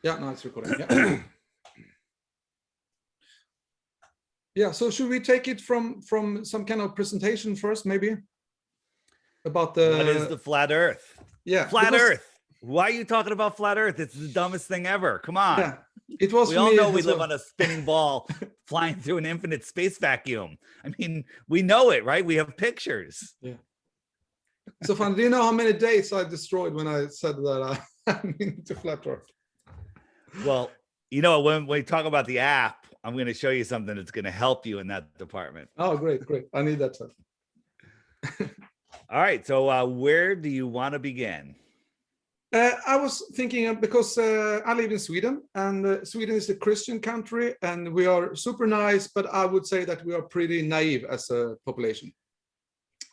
Yeah, no, it's recording. Yeah. Yeah. So should we take it from some kind of presentation first, maybe? About what is the flat Earth? Yeah, flat Earth. Why are you talking about flat Earth? It's the dumbest thing ever. Come on. Yeah, it was. We all know we live on a spinning ball flying through an infinite space vacuum. I mean, we know it, right? We have pictures. Yeah. So fun. Do you know how many days I destroyed when I said that I'm into flat Earth? Well, you know, when we talk about the app, I'm going to show you something that's going to help you in that department. Oh, great. I need that stuff. All right. So where do you want to begin? I was thinking because I live in Sweden, and Sweden is a Christian country, and we are super nice, but I would say that we are pretty naive as a population.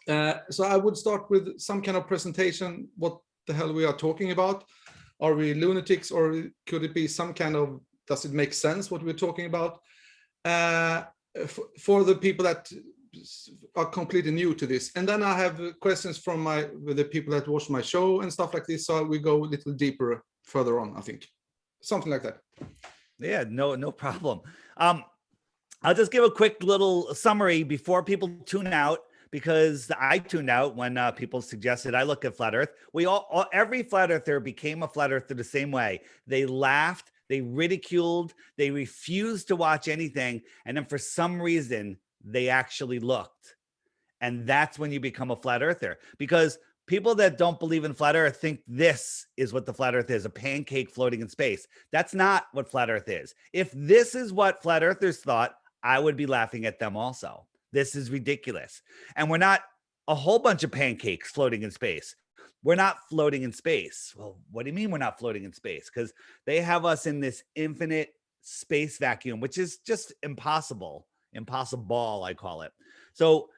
So I would start with some kind of presentation, what the hell we are talking about. Are we lunatics, or could it be some kind of, does it make sense what we're talking about? For the people that are completely new to this. And then I have questions from the people that watch my show and stuff like this. So we go a little deeper further on, I think. Something like that. Yeah, no problem. I'll just give a quick little summary before people tune out, because I tuned out when people suggested I look at flat Earth. Every flat earther became a flat earther the same way. They laughed, they ridiculed, they refused to watch anything. And then for some reason, they actually looked. And that's when you become a flat earther, because people that don't believe in flat Earth think this is what the flat Earth is, a pancake floating in space. That's not what flat Earth is. If this is what flat earthers thought, I would be laughing at them also. This is ridiculous. And we're not a whole bunch of pancakes floating in space. We're not floating in space. Well, what do you mean we're not floating in space? Because they have us in this infinite space vacuum, which is just impossible, I call it. So,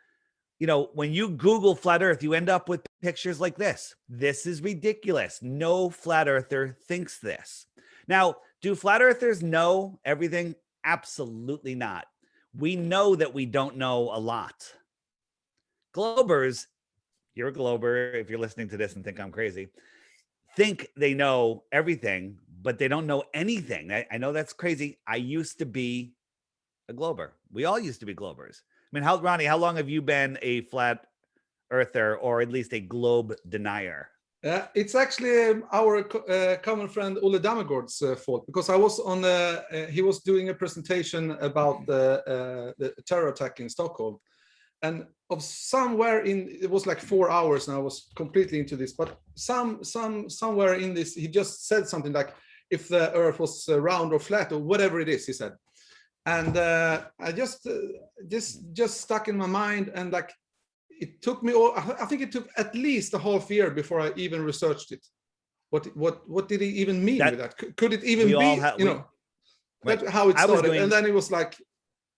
you know, when you Google flat Earth, you end up with pictures like this. This is ridiculous. No flat earther thinks this. Now, do flat earthers know everything? Absolutely not. We know that we don't know a lot. Globers, you're a glober if you're listening to this and think I'm crazy, think they know everything, but they don't know anything. I know that's crazy. I used to be a glober. We all used to be globers. I mean, Ronnie, how long have you been a flat earther, or at least a globe denier? It's actually our common friend Ole Dammegård's fault, because I was on he was doing a presentation about the terror attack in Stockholm, and of somewhere it was like 4 hours, and I was completely into this, but somewhere in this he just said something like, if the Earth was round or flat or whatever it is, he said, and I just stuck in my mind, and like, it took me, I think it took at least a half year before I even researched it. What did he even mean with that? Could it even be, that's how it started. And then it was like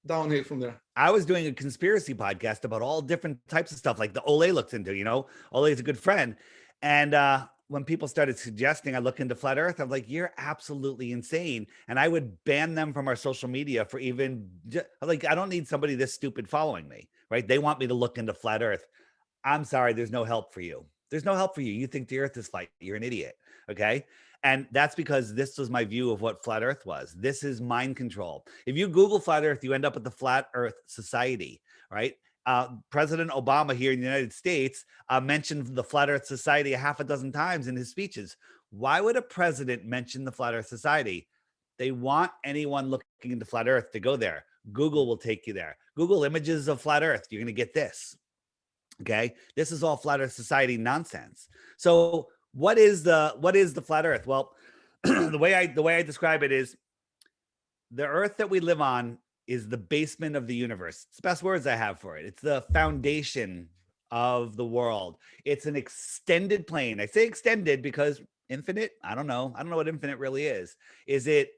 downhill from there. I was doing a conspiracy podcast about all different types of stuff, like the Ole looks into, Ole is a good friend. And when people started suggesting I look into flat Earth, I'm like, you're absolutely insane. And I would ban them from our social media for even, like, I don't need somebody this stupid following me, right? They want me to look into flat Earth. I'm sorry, there's no help for you. There's no help for you. You think the Earth is flat. You're an idiot, okay? And that's because this was my view of what flat Earth was. This is mind control. If you Google flat Earth, you end up with the Flat Earth Society, right? President Obama here in the United States mentioned the Flat Earth Society a half a dozen times in his speeches. Why would a president mention the Flat Earth Society? They want anyone looking into flat Earth to go there. Google will take you there. Google images of flat Earth. You're going to get this. Okay. This is all Flat Earth Society nonsense. So what is the flat Earth? Well, the way I describe it is the Earth that we live on is the basement of the universe. It's the best words I have for it. It's the foundation of the world. It's an extended plane. I say extended because infinite, I don't know what infinite really is. Is it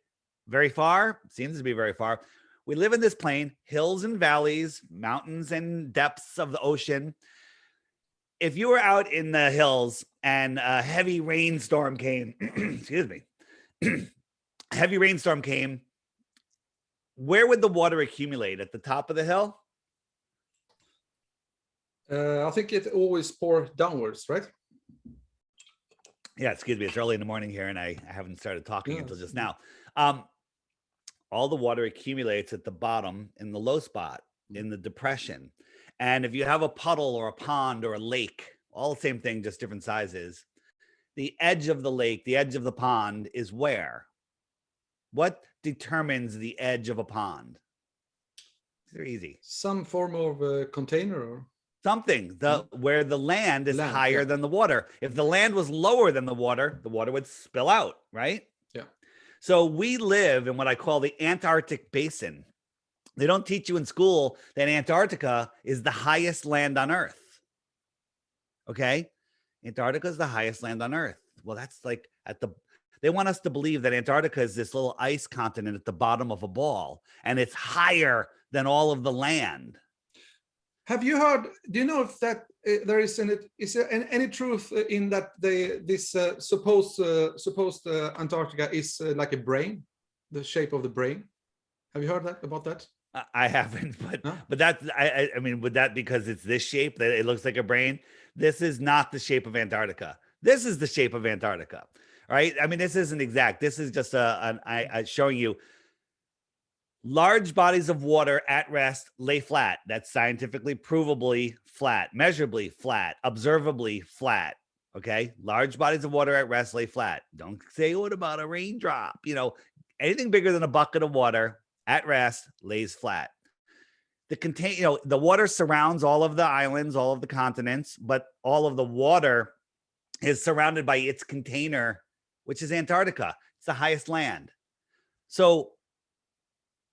very far? Seems to be very far. We live in this plane, hills and valleys, mountains and depths of the ocean. If you were out in the hills and a heavy rainstorm came, excuse me, heavy rainstorm came, where would the water accumulate? At the top of the hill? I think it always pours downwards, right? Yeah, excuse me. It's early in the morning here, and I haven't started talking until Yes. just now. Um, all the water accumulates at the bottom in the low spot in the depression. And if you have a puddle or a pond or a lake, all the same thing, just different sizes, the edge of the lake, the edge of the pond is where? What determines the edge of a pond? They're easy. Some form of container or Something where the land is land. higher Yeah. than the water. If the land was lower than the water would spill out, right? Yeah. So we live in what I call the Antarctic basin. They don't teach you in school that Antarctica is the highest land on Earth. Okay? Antarctica is the highest land on Earth. Well, that's like they want us to believe that Antarctica is this little ice continent at the bottom of a ball, and it's higher than all of the land. Have you heard? Do you know if that there is any truth in that this supposed Antarctica is like a brain, the shape of the brain? Have you heard about that? I haven't, Huh? but that's I mean, would that because it's this shape that it looks like a brain? This is not the shape of Antarctica. This is the shape of Antarctica, right? I mean, this isn't exact. This is just I showing you large bodies of water at rest lay flat. That's scientifically provably flat, measurably flat, observably flat. Okay, large bodies of water at rest lay flat. Don't say what about a raindrop? Anything bigger than a bucket of water at rest lays flat. The water surrounds all of the islands, all of the continents, but all of the water is surrounded by its container, which is Antarctica. It's the highest land. So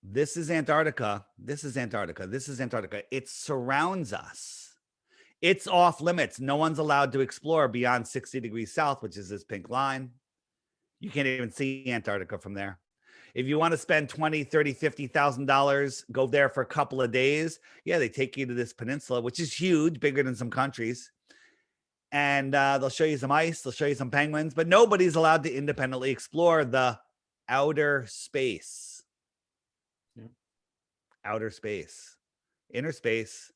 this is Antarctica. This is Antarctica. This is Antarctica. It surrounds us. It's off limits. No one's allowed to explore beyond 60 degrees south, which is this pink line. You can't even see Antarctica from there. If you want to spend $20,000, $30,000, $50,000, go there for a couple of days. Yeah, they take you to this peninsula, which is huge, bigger than some countries. And they'll show you some ice. They'll show you some penguins, but nobody's allowed to independently explore the outer space. Yeah. Outer space, inner space,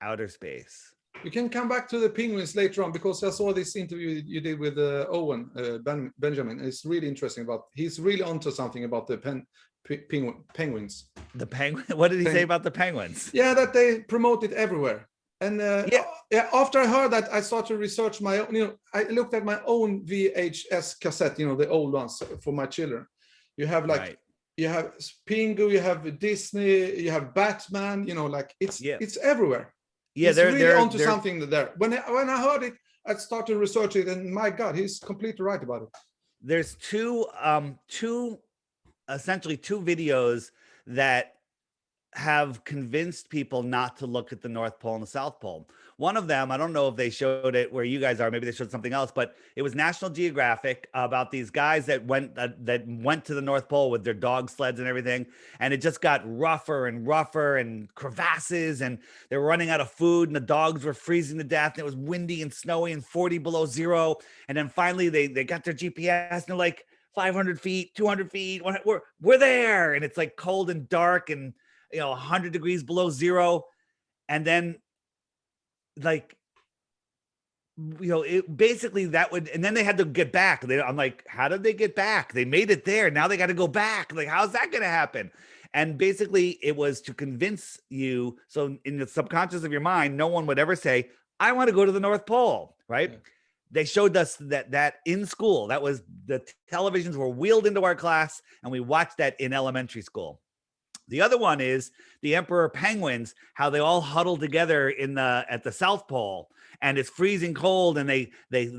outer space. We can come back to the penguins later on because I saw this interview you did with Owen Benjamin. It's really interesting he's really onto something about the penguins. The penguin. What did he say about the penguins? Yeah, that they promote it everywhere. And after I heard that, I started to research my own. I looked at my own VHS cassette. The old ones for my children. You have you have Pingu, you have Disney, you have Batman. It's everywhere. Yeah, they're really onto something there. When I heard it, I started to research it, and my God, he's completely right about it. There's essentially two videos that have convinced people not to look at the North Pole and the South Pole. One of them, I don't know if they showed it where you guys are, maybe they showed something else, but it was National Geographic about these guys that went to the North Pole with their dog sleds and everything. And it just got rougher and rougher and crevasses, and they were running out of food, and the dogs were freezing to death. And it was windy and snowy and 40 below zero. And then finally they got their GPS and they're like 500 feet, 200 feet, we're there. And it's like cold and dark and 100 degrees below zero. And then it basically and then they had to get back. I'm like, how did they get back? They made it there. Now they got to go back. Like, how's that going to happen? And basically it was to convince you. So in the subconscious of your mind, no one would ever say, I want to go to the North Pole, right? Yeah. They showed us that in school. That was the televisions were wheeled into our class, and we watched that in elementary school. The other one is the emperor penguins, how they all huddle together at the South Pole, and it's freezing cold, and they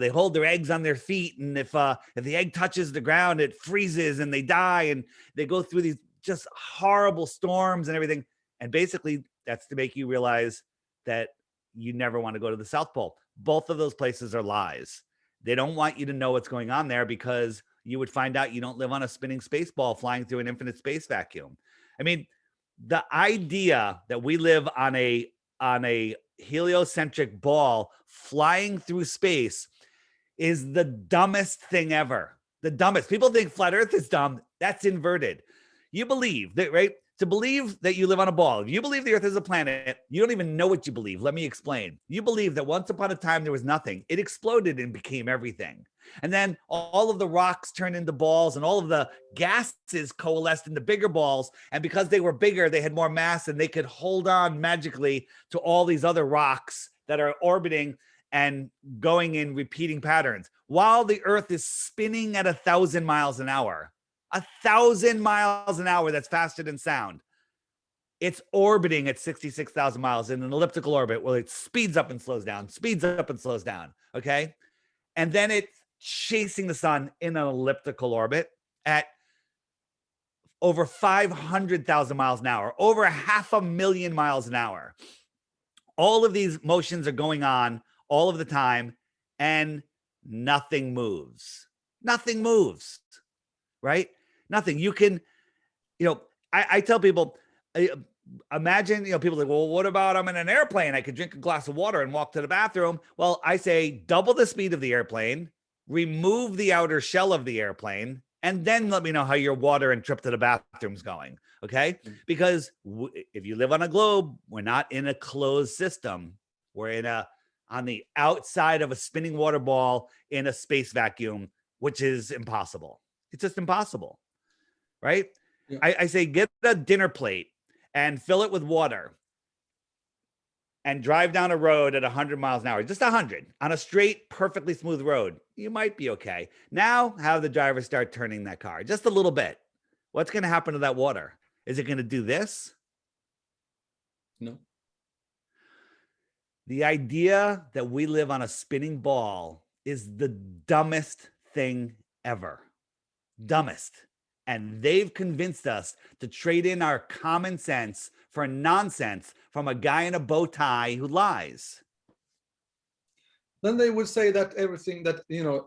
hold their eggs on their feet, and if the egg touches the ground, it freezes and they die, and they go through these just horrible storms and everything. And basically that's to make you realize that you never want to go to the South Pole. Both of those places are lies. They don't want you to know what's going on there because you would find out you don't live on a spinning space ball flying through an infinite space vacuum. I mean, the idea that we live on a heliocentric ball flying through space is the dumbest thing ever. The dumbest. People think flat Earth is dumb. That's inverted. You believe that, right? To believe that you live on a ball. If you believe the Earth is a planet, you don't even know what you believe. Let me explain. You believe that once upon a time there was nothing. It exploded and became everything. And then all of the rocks turned into balls and all of the gases coalesced into bigger balls. And because they were bigger, they had more mass and they could hold on magically to all these other rocks that are orbiting and going in repeating patterns while the Earth is spinning at 1,000 miles an hour. 1,000 miles an hour, that's faster than sound. It's orbiting at 66,000 miles in an elliptical orbit where it speeds up and slows down, speeds up and slows down, okay? And then it's chasing the sun in an elliptical orbit at over 500,000 miles an hour, over 500,000 miles an hour. All of these motions are going on all of the time, and nothing moves. Nothing moves, right? Nothing. You can, I tell people, imagine, people like, well, what about I'm in an airplane? I could drink a glass of water and walk to the bathroom. Well, I say double the speed of the airplane, remove the outer shell of the airplane, and then let me know how your water and trip to the bathroom's going. Okay. Because if you live on a globe, we're not in a closed system. We're on the outside of a spinning water ball in a space vacuum, which is impossible. It's just impossible. Right. Yeah. I say, get a dinner plate and fill it with water and drive down a road at 100 miles an hour, just 100 on a straight, perfectly smooth road. You might be okay. Now have the driver start turning that car just a little bit. What's going to happen to that water? Is it going to do this? No. The idea that we live on a spinning ball is the dumbest thing ever. Dumbest. And they've convinced us to trade in our common sense for nonsense from a guy in a bow tie who lies. Then they would say that everything,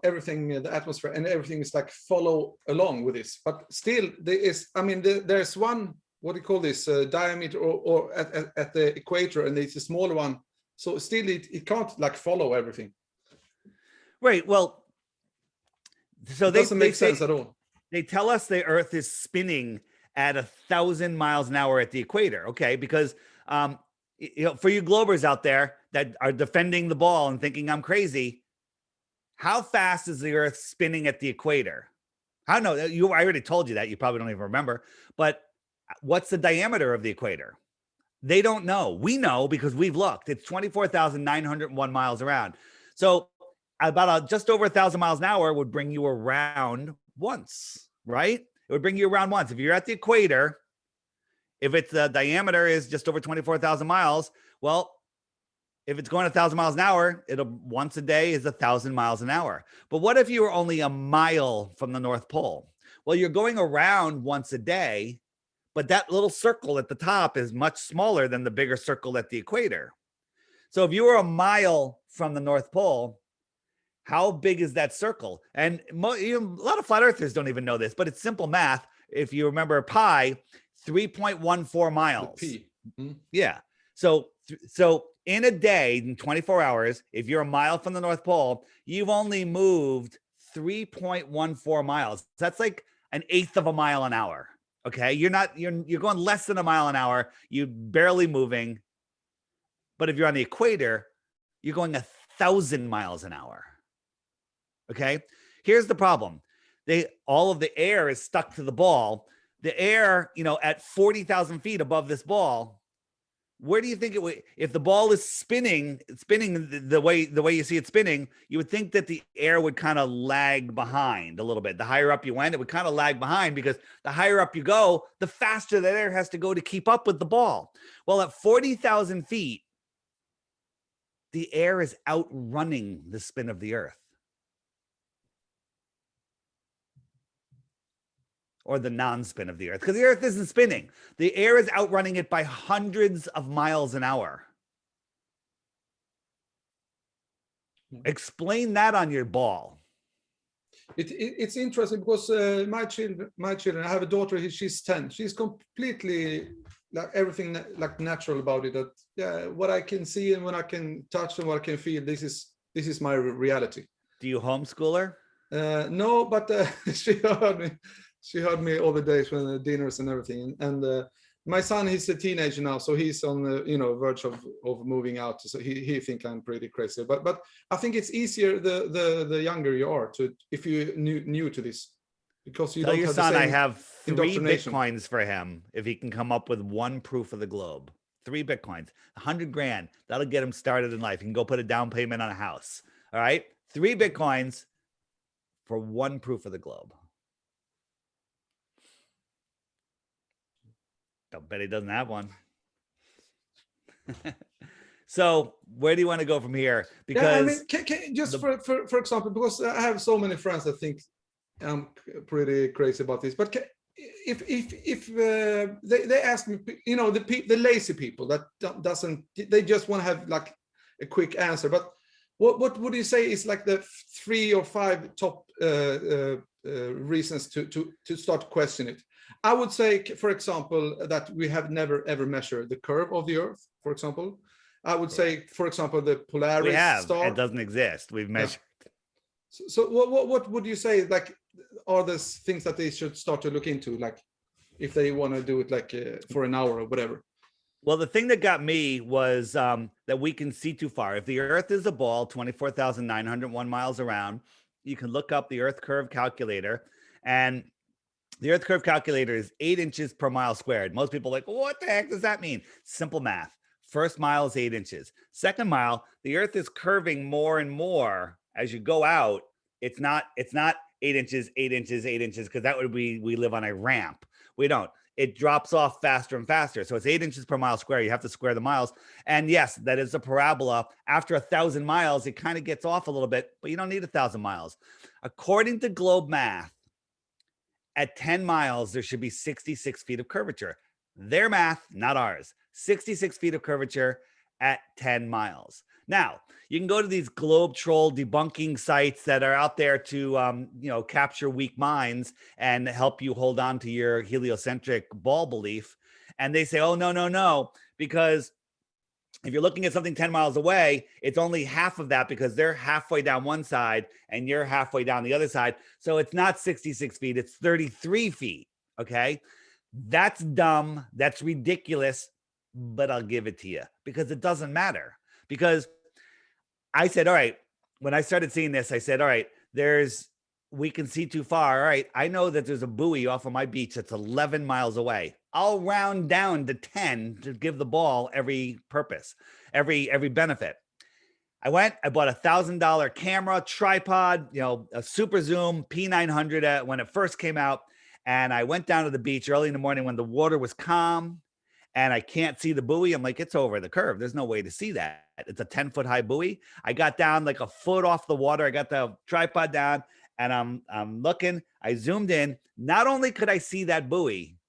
everything, the atmosphere and everything is like follow along with this. But still, there's one, what do you call this, diameter or at the equator, and it's a smaller one. So still, it can't like follow everything. Right. Well, so it doesn't make sense at all. They tell us the Earth is spinning at 1,000 miles an hour at the equator. Okay. Because, for you Globers out there that are defending the ball and thinking I'm crazy, how fast is the Earth spinning at the equator? I don't know. I already told you that. You probably don't even remember. But what's the diameter of the equator? They don't know. We know because we've looked. It's 24,901 miles around. So about just over 1,000 miles an hour would bring you around once, right? It would bring you around once. If you're at the equator, if it's the diameter is just over 24,000 miles, well, if it's going 1,000 miles an hour, once a day is 1,000 miles an hour. But what if you were only a mile from the North Pole? Well, you're going around once a day, but that little circle at the top is much smaller than the bigger circle at the equator. So if you were a mile from the North Pole, how big is that circle? And a lot of flat earthers don't even know this, but it's simple math. If you remember pi, 3.14 miles. P. Mm-hmm. Yeah. So in a day, in 24 hours, if you're a mile from the North Pole, you've only moved 3.14 miles. That's like 1/8 of a mile an hour. Okay. You're going less than a mile an hour. You're barely moving. But if you're on the equator, you're going 1,000 miles an hour. Okay. Here's the problem. All of the air is stuck to the ball. The air, at 40,000 feet above this ball, where do you think it would, if the ball is spinning the way you see it spinning, you would think that the air would kind of lag behind a little bit. The higher up you went, it would kind of lag behind because the higher up you go, the faster that air has to go to keep up with the ball. Well, at 40,000 feet, the air is outrunning the spin of the Earth. Or the non-spin of the Earth, because the Earth isn't spinning. The air is outrunning it by hundreds of miles an hour. Explain that on your ball. It's interesting because my children, I have a daughter, she's 10. She's completely like everything like natural about it. That what I can see and when I can touch and what I can feel, this is my reality. Do you homeschool her? No, but she heard me. She heard me all the days when the dinners and everything. And My son, he's a teenager now, so he's on the verge of moving out. So he think I'm pretty crazy. But I think it's easier the younger you are if you're new to this, because you Tell don't your have son the I same have 3 indoctrination. Bitcoins for him if he can come up with 1 proof of the globe. 3 Bitcoins, 100 grand. That'll get him started in life. He can go put a down payment on a house. All right. 3 Bitcoins for 1 proof of the globe. Don't bet he doesn't have one. So where do you want to go from here? Because just for example, because I have so many friends that think I'm pretty crazy about this, but if they ask me, the lazy people that they just want to have like a quick answer, but what would you say is like the 3 or 5 top reasons to start questioning it? I would say, for example, that we have never ever measured the curve of the Earth, for example. I would say, for example, the Polaris star. It doesn't exist. We've measured. Yeah. So what would you say, like, are the things that they should start to look into, like, if they want to do it like for an hour or whatever? Well, the thing that got me was that we can see too far. If the Earth is a ball, 24,901 miles around, you can look up the Earth curve calculator, and the Earth curve calculator is 8 inches per mile squared. Most people are like, what the heck does that mean? Simple math. First mile is 8 inches. Second mile, the Earth is curving more and more as you go out. It's not 8 inches, 8 inches, 8 inches, because that would be, we live on a ramp. We don't. It drops off faster and faster. So it's 8 inches per mile square. You have to square the miles. And yes, that is a parabola. After 1,000 miles, it kind of gets off a little bit, but you don't need 1,000 miles. According to globe math, at 10 miles, there should be 66 feet of curvature. Their math, not ours. 66 feet of curvature at 10 miles. Now, you can go to these globe troll debunking sites that are out there to, capture weak minds and help you hold on to your heliocentric ball belief. And they say, oh, no, because if you're looking at something 10 miles away, it's only half of that because they're halfway down one side and you're halfway down the other side. So it's not 66 feet, it's 33 feet. Okay. That's dumb. That's ridiculous. But I'll give it to you because it doesn't matter. Because I said, all right, when I started seeing this, I said, all right, we can see too far. All right. I know that there's a buoy off of my beach that's 11 miles away. I'll round down to 10 to give the ball every purpose, every benefit. I bought $1,000 camera, tripod, a super zoom P900 when it first came out. And I went down to the beach early in the morning when the water was calm and I can't see the buoy. I'm like, it's over the curve. There's no way to see that. It's a 10-foot high buoy. I got down like a foot off the water. I got the tripod down and I'm looking. I zoomed in. Not only could I see that buoy,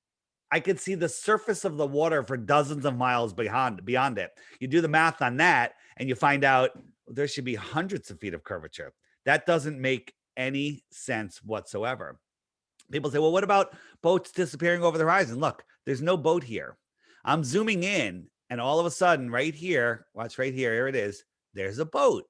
I could see the surface of the water for dozens of miles beyond it. You do the math on that and you find out there should be hundreds of feet of curvature. That doesn't make any sense whatsoever. People say, well, what about boats disappearing over the horizon? Look, there's no boat here. I'm zooming in and all of a sudden right here, watch right here, here it is. There's a boat.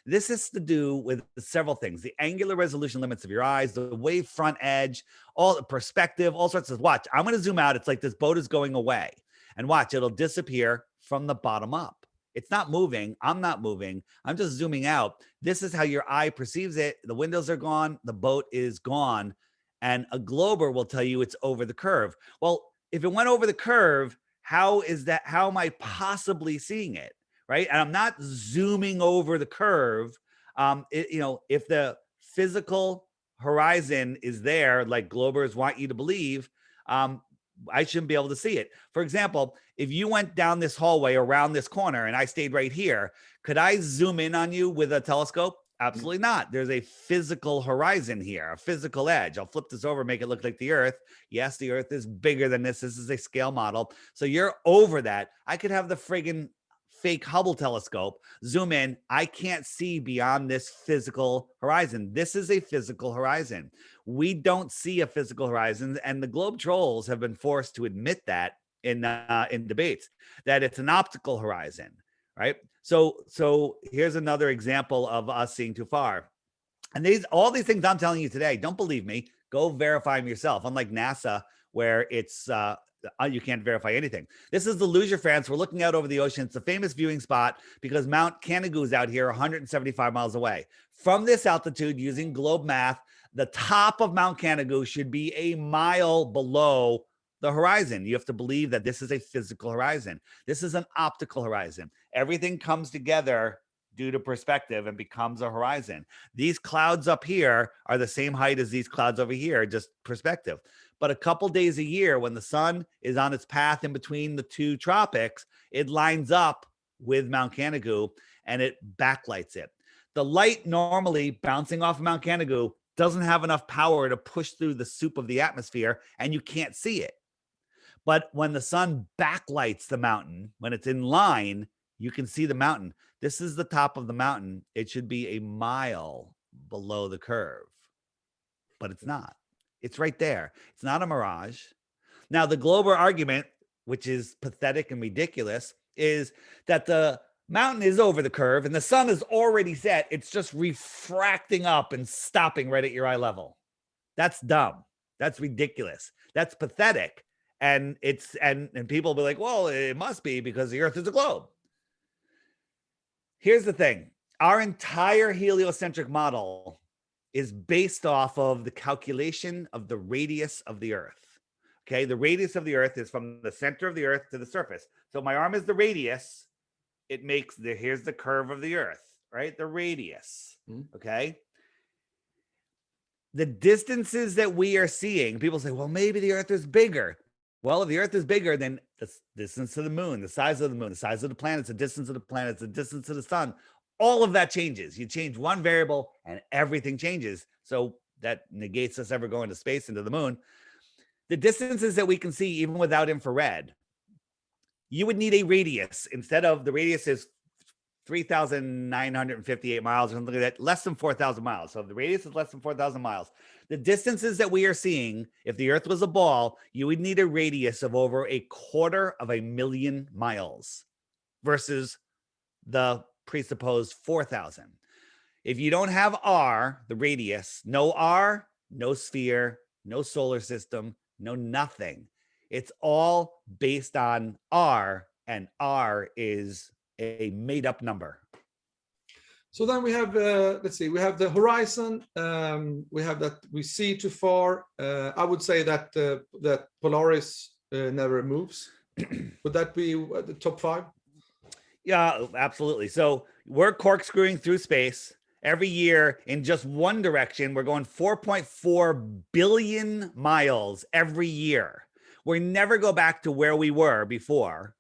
This is to do with several things: the angular resolution limits of your eyes, the wave front edge, all the perspective, all sorts of. Watch, I'm going to zoom out. It's like this boat is going away, and watch, it'll disappear from the bottom up. It's not moving. I'm not moving. I'm just zooming out. This is how your eye perceives it. The windows are gone. The boat is gone. And a glober will tell you it's over the curve. Well, if it went over the curve, how am I possibly seeing it? Right. And I'm not zooming over the curve. If the physical horizon is there, like globers want you to believe, I shouldn't be able to see it. For example, if you went down this hallway around this corner and I stayed right here, could I zoom in on you with a telescope? Absolutely not. There's a physical horizon here, a physical edge. I'll flip this over, make it look like the Earth. Yes, the Earth is bigger than this. This is a scale model. So you're over that. I could have the friggin' fake Hubble telescope zoom in. I can't see beyond this physical horizon. This is a physical horizon. We don't see a physical horizon, and the globe trolls have been forced to admit that in debates, that it's an optical horizon, right? So here's another example of us seeing too far. And all these things I'm telling you today, don't believe me. Go verify them yourself. Unlike NASA, where it's You can't verify anything. This is the Luge, France. We're looking out over the ocean. It's a famous viewing spot because Mount Canigou is out here 175 miles away. From this altitude, using globe math, the top of Mount Canigou should be a mile below the horizon. You have to believe that this is a physical horizon. This is an optical horizon. Everything comes together due to perspective and becomes a horizon. These clouds up here are the same height as these clouds over here, just perspective. But a couple days a year, when the sun is on its path in between the two tropics, it lines up with Mount Canigou and it backlights it. The light normally bouncing off of Mount Canigou doesn't have enough power to push through the soup of the atmosphere, and you can't see it. But when the sun backlights the mountain, when it's in line, you can see the mountain. This is the top of the mountain. It should be a mile below the curve, but it's not. It's right there. It's not a mirage. Now, the global argument, which is pathetic and ridiculous, is that the mountain is over the curve and the sun is already set. It's just refracting up and stopping right at your eye level. That's dumb. That's ridiculous. That's pathetic. And people will be like, well, it must be because the earth is a globe. Here's the thing. Our entire heliocentric model is based off of the calculation of the radius of the earth. Okay, the radius of the earth is from the center of the earth to the surface. So my arm is the radius. It makes here's the curve of the earth, right? The radius, okay? The distances that we are seeing, people say, well, maybe the earth is bigger. Well, if the earth is bigger, then the distance to the moon, the size of the moon, the size of the planets, the distance of the planets, the distance to the sun, all of that changes. You change one variable and everything changes. So that negates us ever going to space into the moon. The distances that we can see, even without infrared, you would need a radius. Instead of the radius is 3,958 miles or something like that, less than 4,000 miles. So if the radius is less than 4,000 miles, the distances that we are seeing, if the earth was a ball, you would need a radius of over 250,000 miles versus the presupposed 4,000. If you don't have R, the radius, no R, no sphere, no solar system, no nothing. It's all based on R, and R is a made up number. So then we have, let's see, we have the horizon. We have that we see too far. I would say that that Polaris never moves. Would that be the top 5? Yeah, absolutely. So we're corkscrewing through space every year in just one direction. We're going 4.4 billion miles every year. We never go back to where we were before,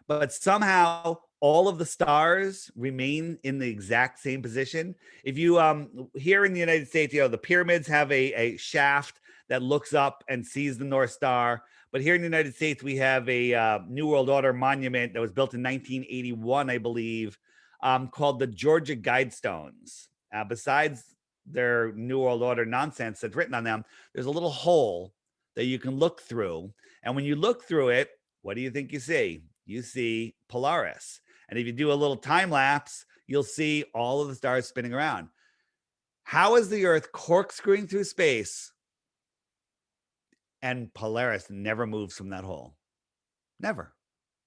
but somehow all of the stars remain in the exact same position. If you here in the United States, you know, the pyramids have a shaft that looks up and sees the North Star. But here in the United States, we have a New World Order monument that was built in 1981, I believe, called the Georgia Guidestones. Besides their New World Order nonsense that's written on them, there's a little hole that you can look through. And when you look through it, what do you think you see? You see Polaris. And if you do a little time lapse, you'll see all of the stars spinning around. How is the Earth corkscrewing through space and Polaris never moves from that hole? Never.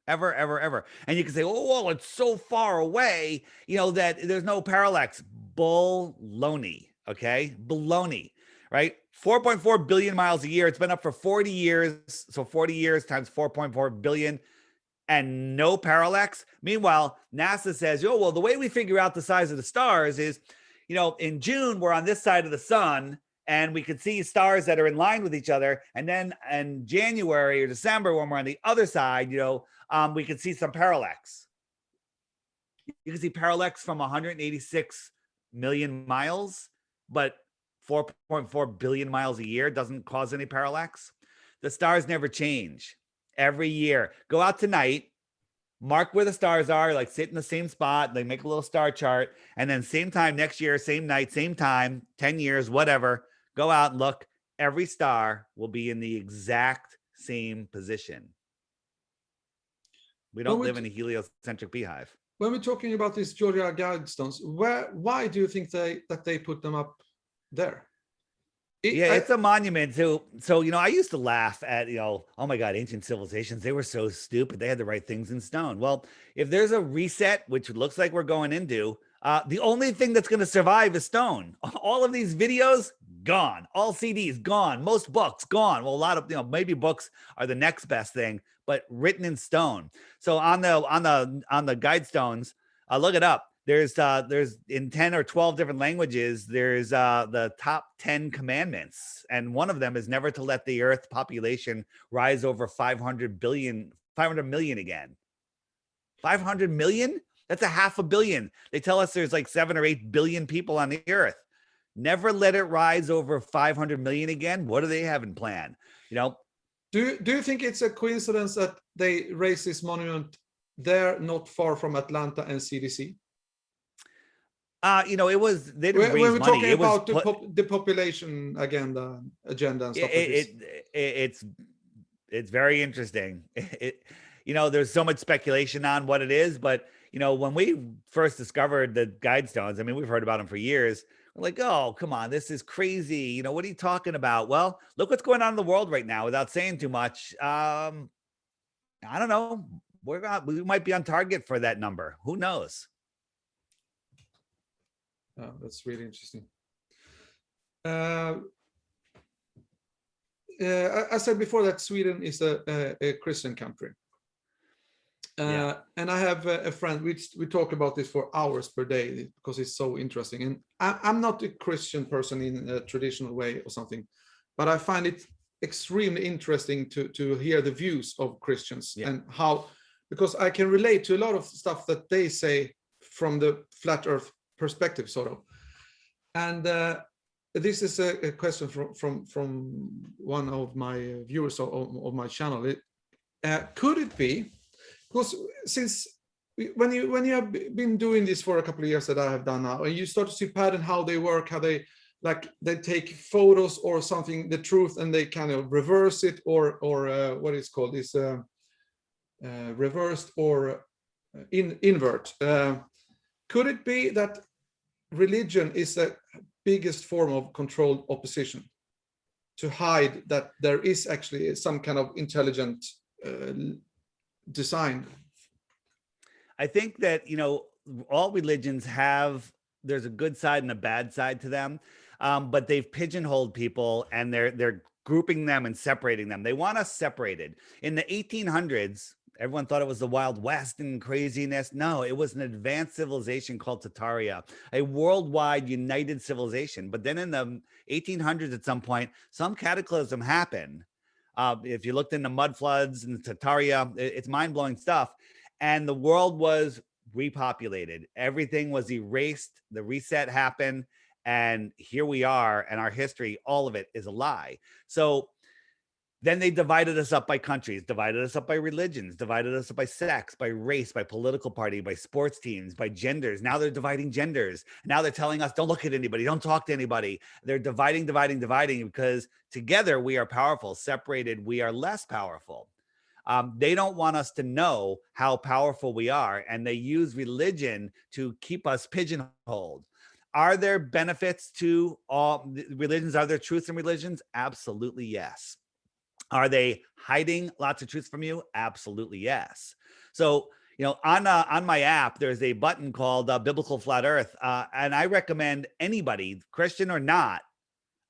Ever, ever, ever. And you can say, oh, well, it's so far away, you know, that there's no parallax. Baloney, okay? Baloney, right? 4.4 billion miles a year. It's been up for 40 years. So 40 years times 4.4 billion and no parallax. Meanwhile, NASA says, oh, well, the way we figure out the size of the stars is, you know, in June, we're on this side of the sun and we could see stars that are in line with each other. And then in January or December, when we're on the other side, you know, we could see some parallax. You can see parallax from 186 million miles, but 4.4 billion miles a year doesn't cause any parallax. The stars never change. Every year, go out tonight, mark where the stars are, like sit in the same spot, they make a little star chart, and then same time next year, same night, same time, 10 years, whatever, go out and look. Every star will be in the exact same position. We don't live in a heliocentric beehive. When we're talking about these Georgia Guidestones, why do you think that they put them up there? Yeah, it's a monument to. So, I used to laugh at, oh my God, ancient civilizations, they were so stupid. They had to write things in stone. Well, if there's a reset, which looks like we're going into, the only thing that's going to survive is stone. All of these videos, gone. All CDs, gone. Most books, gone. Well, a lot of, maybe books are the next best thing, but written in stone. So on the guide stones, look it up. There's in 10 or 12 different languages, there's the top 10 commandments, and one of them is never to let the earth population rise over 500 million again. 500 million? That's a half a billion. They tell us there's like 7 or 8 billion people on the earth. Never let it rise over 500 million again. What do they have in plan? Do you think it's a coincidence that they raise this monument there, not far from Atlanta and CDC? They didn't raise When we're money. talking about the population agenda and stuff like this. It's very interesting. There's so much speculation on what it is, but when we first discovered the guide stones, I mean, we've heard about them for years. We're like, oh, come on, this is crazy. What are you talking about? Well, look what's going on in the world right now. Without saying too much, I don't know. We might be on target for that number. Who knows? Oh, that's really interesting. I said before that Sweden is a Christian country. And I have a friend, we talk about this for hours per day because it's so interesting. And I'm not a Christian person in a traditional way or something, but I find it extremely interesting to hear the views of Christians and how, because I can relate to a lot of stuff that they say from the flat earth perspective, sort of. And this is a question from one of my viewers of my channel. Could it be, because since when you have been doing this for a couple of years that I have done now, and you start to see pattern how they work, how they take photos or something, the truth, and they kind of reverse it, or what is called this reversed or invert. Could it be that religion is the biggest form of controlled opposition, to hide that there is actually some kind of intelligent design? I think that, all religions there's a good side and a bad side to them, but they've pigeonholed people, and they're grouping them and separating them. They want us separated. In the 1800s, everyone thought it was the Wild West and craziness. No, it was an advanced civilization called Tartaria, a worldwide united civilization. But then in the 1800s, at some point, some cataclysm happened. If you looked into mud floods and Tartaria, it's mind-blowing stuff. And the world was repopulated. Everything was erased. The reset happened. And here we are. And our history, all of it is a lie. So then they divided us up by countries, divided us up by religions, divided us up by sex, by race, by political party, by sports teams, by genders. Now they're dividing genders. Now they're telling us, don't look at anybody, don't talk to anybody. They're dividing, because together we are powerful. Separated, we are less powerful. They don't want us to know how powerful we are, and they use religion to keep us pigeonholed. Are there benefits to all religions? Are there truths in religions? Absolutely, yes. Are they hiding lots of truths from you? Absolutely, yes. So, on my app, there's a button called Biblical Flat Earth, and I recommend anybody, Christian or not,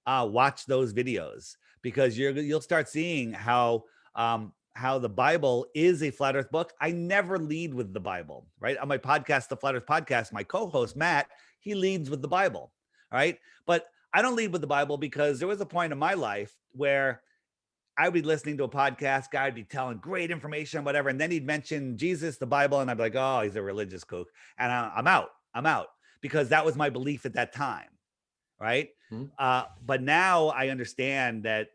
watch those videos, because you'll start seeing how the Bible is a flat earth book. I never lead with the Bible, right? On my podcast, the Flat Earth Podcast, my co-host, Matt, he leads with the Bible, right? But I don't lead with the Bible because there was a point in my life where I'd be listening to a podcast, guy would be telling great information, whatever, and then he'd mention Jesus, the Bible, and I'd be like, oh, he's a religious kook. And I'm out, because that was my belief at that time, right? Mm-hmm. But now I understand that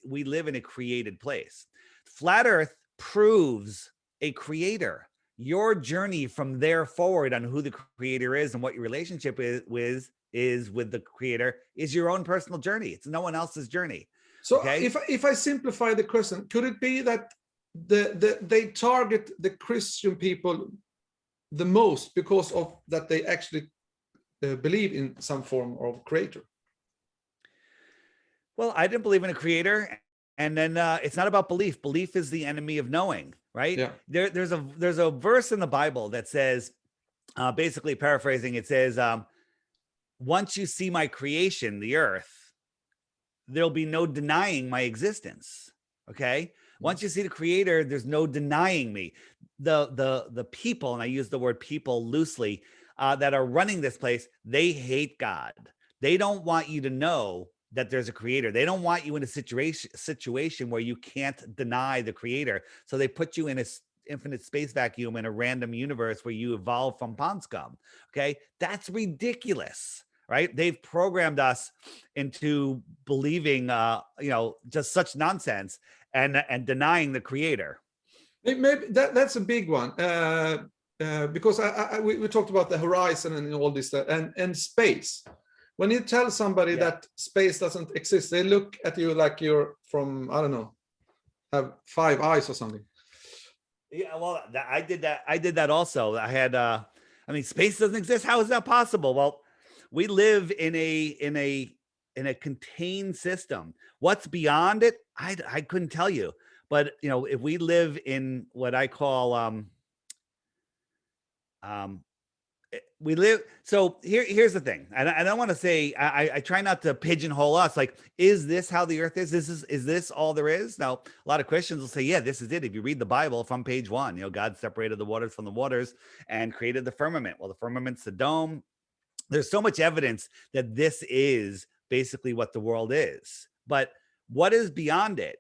we live in a created place. Flat Earth proves a creator. Your journey from there forward on who the creator is and what your relationship is with the creator is your own personal journey. It's no one else's journey. So okay? if I simplify the question, could it be that they target the Christian people the most because of that they actually believe in some form of creator? Well, I didn't believe in a creator. And then it's not about belief. Belief is the enemy of knowing, right? Yeah. There's a verse in the Bible that says, basically paraphrasing, it says, once you see my creation, the earth, there'll be no denying my existence. Okay. Once you see the creator, there's no denying me. The people, and I use the word people loosely, that are running this place, they hate God. They don't want you to know that there's a creator. They don't want you in a situation where you can't deny the creator. So they put you in a infinite space vacuum in a random universe where you evolve from pond scum. Okay. That's ridiculous, right? They've programmed us into believing, just such nonsense and denying the creator. Maybe that's a big one, because we talked about the horizon and all this stuff, and space. When you tell somebody that space doesn't exist, they look at you like you're from, I don't know, have 5 eyes or something. Yeah, well, I did that also. I had, space doesn't exist. How is that possible? Well, we live in a contained system. What's beyond it? I couldn't tell you. But if we live in what I call we live. So here's the thing. And I don't want to say, I try not to pigeonhole us. Like, is this how the earth is? Is this all there is? Now, a lot of Christians will say, yeah, this is it. If you read the Bible from page 1, God separated the waters from the waters and created the firmament. Well, the firmament's the dome. There's so much evidence that this is basically what the world is. But what is beyond it?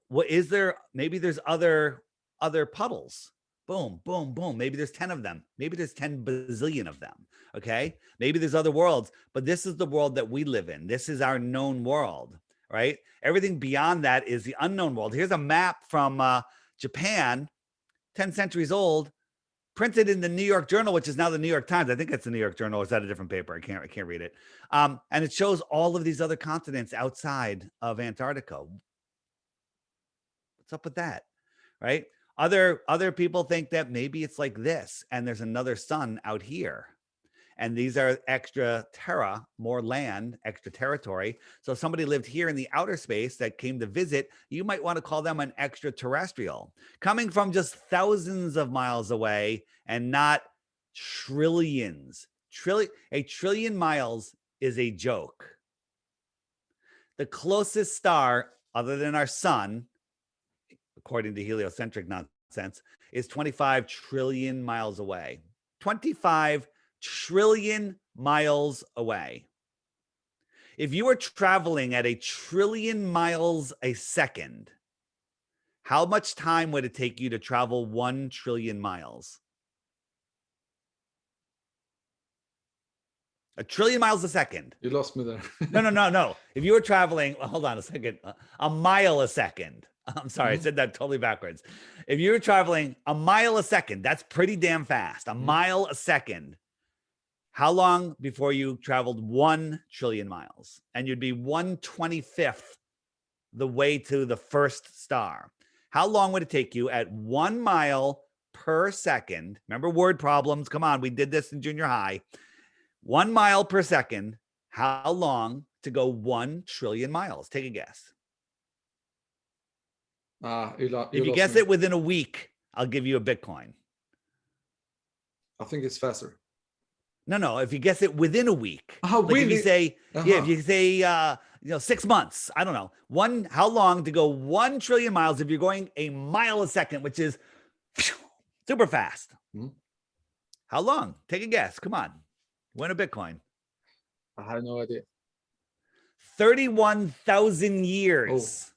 What is there? Maybe there's other puddles. Boom, boom, boom. Maybe there's 10 of them. Maybe there's 10 bazillion of them. Okay. Maybe there's other worlds, but this is the world that we live in. This is our known world, right? Everything beyond that is the unknown world. Here's a map from Japan, 10 centuries old, printed in the New York Journal, which is now the New York Times. I think it's the New York Journal. Or is that a different paper? I can't read it. And it shows all of these other continents outside of Antarctica. What's up with that? Right? Other people think that maybe it's like this, and there's another sun out here. And these are extra terra, more land, extra territory. So if somebody lived here in the outer space that came to visit, you might want to call them an extraterrestrial, coming from just thousands of miles away and not trillions. A trillion miles is a joke. The closest star, other than our sun, according to heliocentric nonsense, is 25 trillion miles away. 25 trillion miles away. If you were traveling at 1 trillion miles a second, how much time would it take you to travel 1 trillion miles? 1 trillion miles a second. You lost me there. No. If you were traveling, hold on a second, a mile a second. I'm sorry, I said that totally backwards. If you were traveling a mile a second, that's pretty damn fast. A mile a second. How long before you traveled 1 trillion miles? And you'd be 1/25th the way to the first star. How long would it take you at 1 mile per second? Remember word problems? Come on, we did this in junior high. 1 mile per second. How long to go 1 trillion miles? Take a guess. If you guess it within a week, I'll give you a Bitcoin. I think it's faster. No. If you guess it within a week, really? If you say, if you say, 6 months, I don't know. How long to go 1 trillion miles if you're going a mile a second, which is super fast. How long? Take a guess. Come on. Win a Bitcoin. I have no idea. 31,000 years. Oh.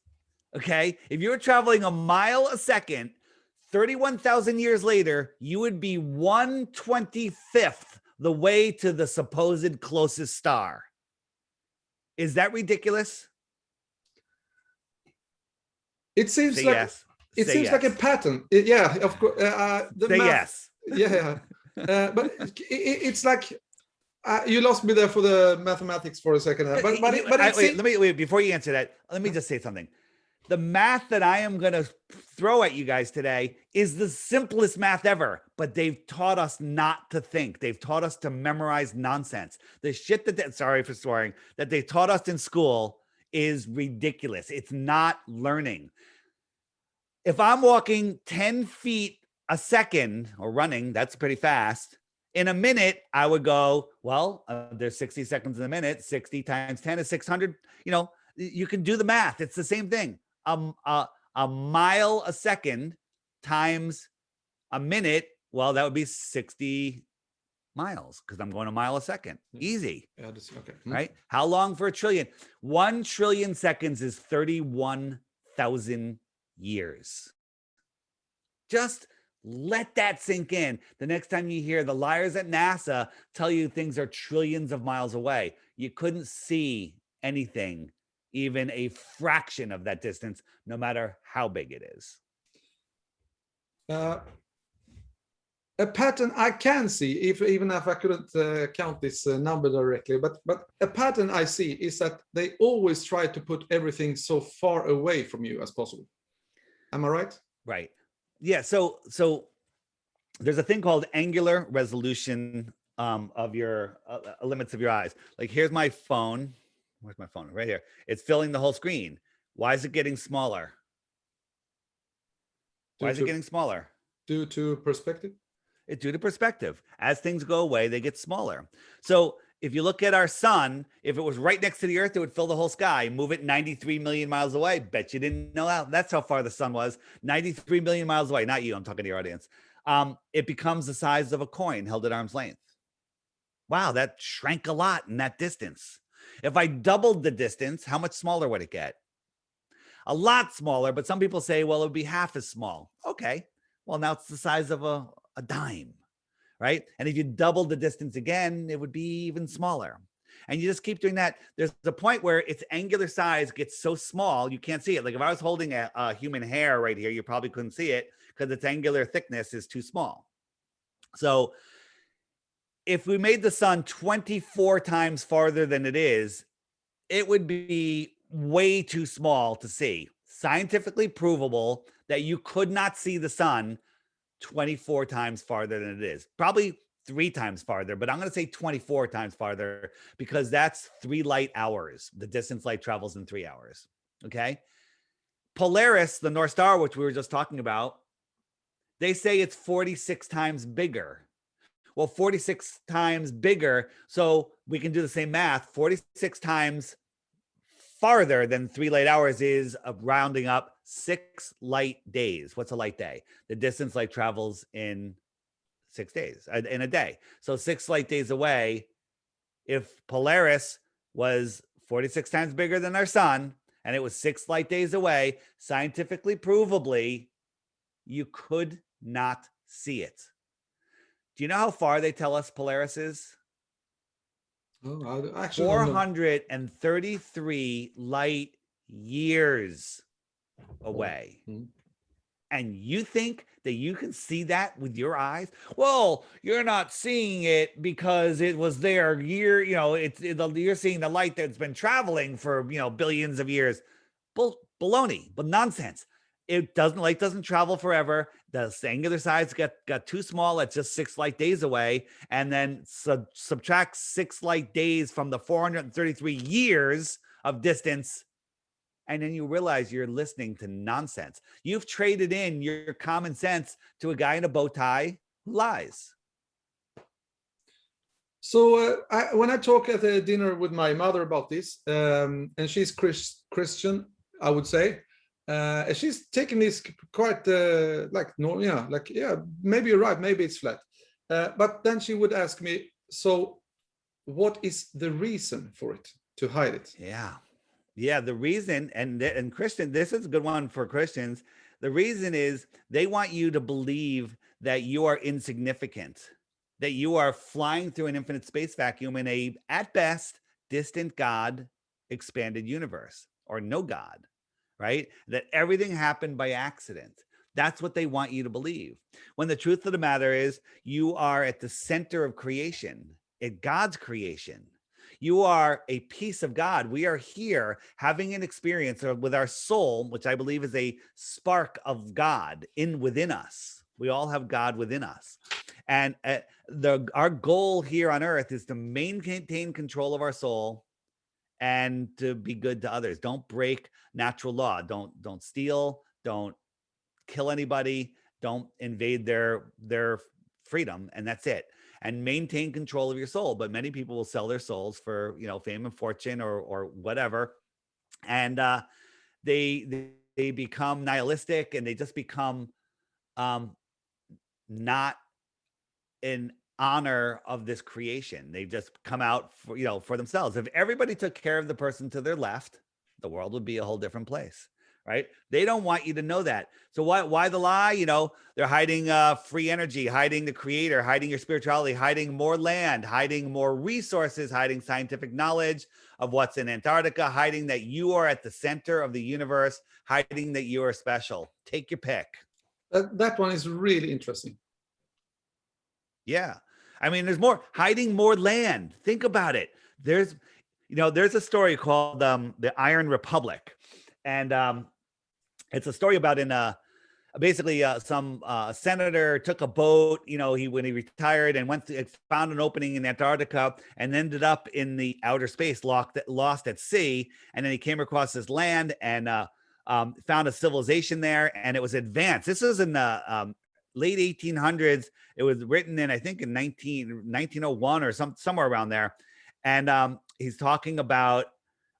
Okay. If you were traveling a mile a second, 31,000 years later, you would be 1/25th the way to the supposed closest star. Is that ridiculous? It seems Say like yes. It Say seems yes. like a pattern. Yeah, of course. Say yes. Yeah, but it's like you lost me there for the mathematics for a second. Wait, before you answer that, let me just say something. The math that I am going to throw at you guys today is the simplest math ever, but they've taught us not to think. They've taught us to memorize nonsense. The shit sorry for swearing, that they taught us in school is ridiculous. It's not learning. If I'm walking 10 feet a second or running, that's pretty fast. In a minute, I would go, well, there's 60 seconds in a minute. 60 times 10 is 600. You know, you can do the math. It's the same thing. A mile a second times a minute. Well, that would be 60 miles because I'm going a mile a second. Easy. Yeah, that's okay. Right? How long for a trillion? 1 trillion seconds is 31,000 years. Just let that sink in. The next time you hear the liars at NASA tell you things are trillions of miles away, you couldn't see anything even a fraction of that distance, no matter how big it is. A pattern I can see, even if I couldn't count this number directly, but a pattern I see is that they always try to put everything so far away from you as possible. Am I right? Right. Yeah. So there's a thing called angular resolution of your limits of your eyes. Like here's my phone. Where's my phone? Right here. It's filling the whole screen. Why is it getting smaller? Why is it getting smaller? Due to perspective? It's due to perspective. As things go away, they get smaller. So if you look at our sun, if it was right next to the earth, it would fill the whole sky. Move it 93 million miles away. Bet you didn't know that. That's how far the sun was. 93 million miles away. Not you. I'm talking to your audience. It becomes the size of a coin held at arm's length. Wow, that shrank a lot in that distance. If I doubled the distance, how much smaller would it get? A lot smaller, but some people say, well, it would be half as small. Okay. Well, now it's the size of a dime, right? And if you double the distance again, it would be even smaller. And you just keep doing that. There's a point where its angular size gets so small, you can't see it. Like if I was holding a human hair right here, you probably couldn't see it because its angular thickness is too small. So if we made the sun 24 times farther than it is, it would be way too small to see. Scientifically provable that you could not see the sun 24 times farther than it is. Probably 3 times farther, but I'm going to say 24 times farther because that's 3 light hours. The distance light travels in 3 hours. Okay. Polaris, the North Star, which we were just talking about, they say it's 46 times bigger. Well, 46 times bigger. So we can do the same math. 46 times farther than 3 light hours is rounding up 6 light days. What's a light day? The distance light travels in 6 days, in a day. So 6 light days away. If Polaris was 46 times bigger than our sun and it was 6 light days away, scientifically provably, you could not see it. Do you know how far they tell us Polaris is? Oh, I actually 433 light years away. Mm-hmm. And you think that you can see that with your eyes? Well, you're not seeing it because it was there you're seeing the light that's been traveling for, billions of years. Baloney, but nonsense. Light doesn't travel forever. The angular size got too small at just 6 light days away. And then subtract 6 light days from the 433 years of distance. And then you realize you're listening to nonsense. You've traded in your common sense to a guy in a bow tie who lies. So when I talk at a dinner with my mother about this, and she's Christian, I would say, she's taking this quite maybe you're right, maybe it's flat. But then she would ask me, so what is the reason for it, to hide it? Yeah, the reason, and Christian, this is a good one for Christians. The reason is they want you to believe that you are insignificant, that you are flying through an infinite space vacuum in a, at best, distant God expanded universe, or no God, right? That everything happened by accident. That's what they want you to believe. When the truth of the matter is, you are at the center of creation, at God's creation. You are a piece of God. We are here having an experience with our soul, which I believe is a spark of God within us. We all have God within us. And our goal here on earth is to maintain control of our soul and to be good to others. Don't break natural law. Don't steal. Don't kill anybody. Don't invade their freedom, and that's it. And maintain control of your soul. But many people will sell their souls for, you know, fame and fortune or whatever, and they become nihilistic, and they just become not in honor of this creation. They just come out for, you know, for themselves. If everybody took care of the person to their left, the world would be a whole different place, right? They don't want you to know that. So why the lie? You know, they're hiding free energy, hiding the creator, hiding your spirituality, hiding more land, hiding more resources, hiding scientific knowledge of what's in Antarctica, hiding that you are at the center of the universe, hiding that you are special. Take your pick. That one is really interesting. Yeah. I mean, there's more, hiding more land. Think about it. There's, you know, there's a story called the Iron Republic. And it's a story about basically some senator took a boat, you know, when he retired and found an opening in Antarctica and ended up in the outer space, lost at sea. And then he came across this land and found a civilization there, and it was advanced. This was in the late 1800s. It was written in, I think, in 1901 or somewhere around there. And he's talking about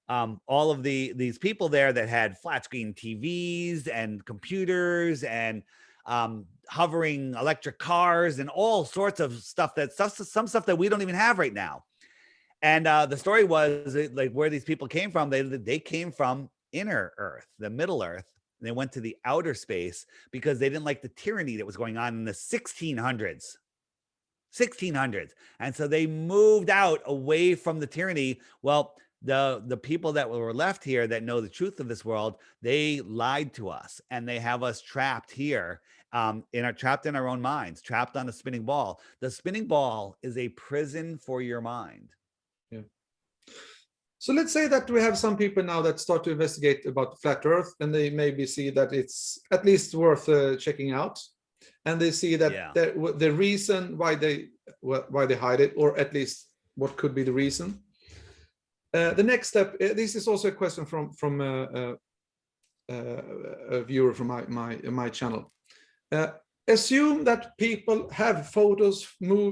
all of these people there that had flat screen TVs and computers and hovering electric cars and all sorts of stuff some stuff that we don't even have right now. And the story was like where these people came from. They came from inner Earth, the Middle Earth. And they went to the outer space because they didn't like the tyranny that was going on in the 1600s. And so they moved out away from the tyranny. Well, the people that were left here that know the truth of this world, they lied to us, and they have us trapped here, trapped in our own minds, trapped on a spinning ball. The spinning ball is a prison for your mind. Yeah. So let's say that we have some people now that start to investigate about the flat Earth, and they maybe see that it's at least worth checking out, and they see that the reason why they hide it, or at least what could be the reason. The next step. This is also a question from a viewer from my channel. Assume that people have photos,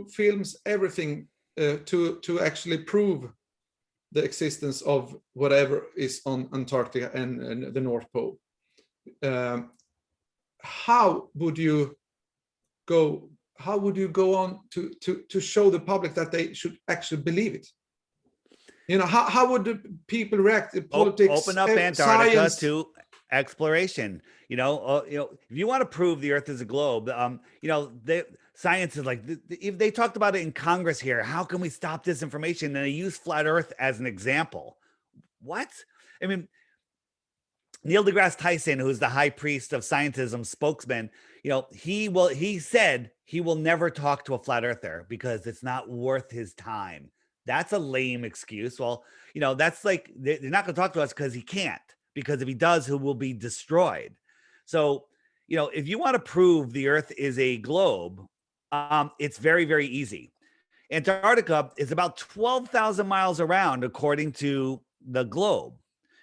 films, everything to actually prove the existence of whatever is on Antarctica and the North Pole. How would you go on to show the public that they should actually believe it? You know, how would the people react? Politics, open up Antarctica science to exploration. You know, if you want to prove the Earth is a globe, you know, science is like, if they talked about it in Congress here, how can we stop this information? And they use flat Earth as an example. What? I mean, Neil deGrasse Tyson, who's the high priest of scientism spokesman, you know, he said he will never talk to a flat earther because it's not worth his time. That's a lame excuse. Well, you know, that's like, they're not going to talk to us because he can't, because if he does, he will be destroyed. So, you know, if you want to prove the Earth is a globe, it's very, very easy. Antarctica is about 12,000 miles around, according to the globe,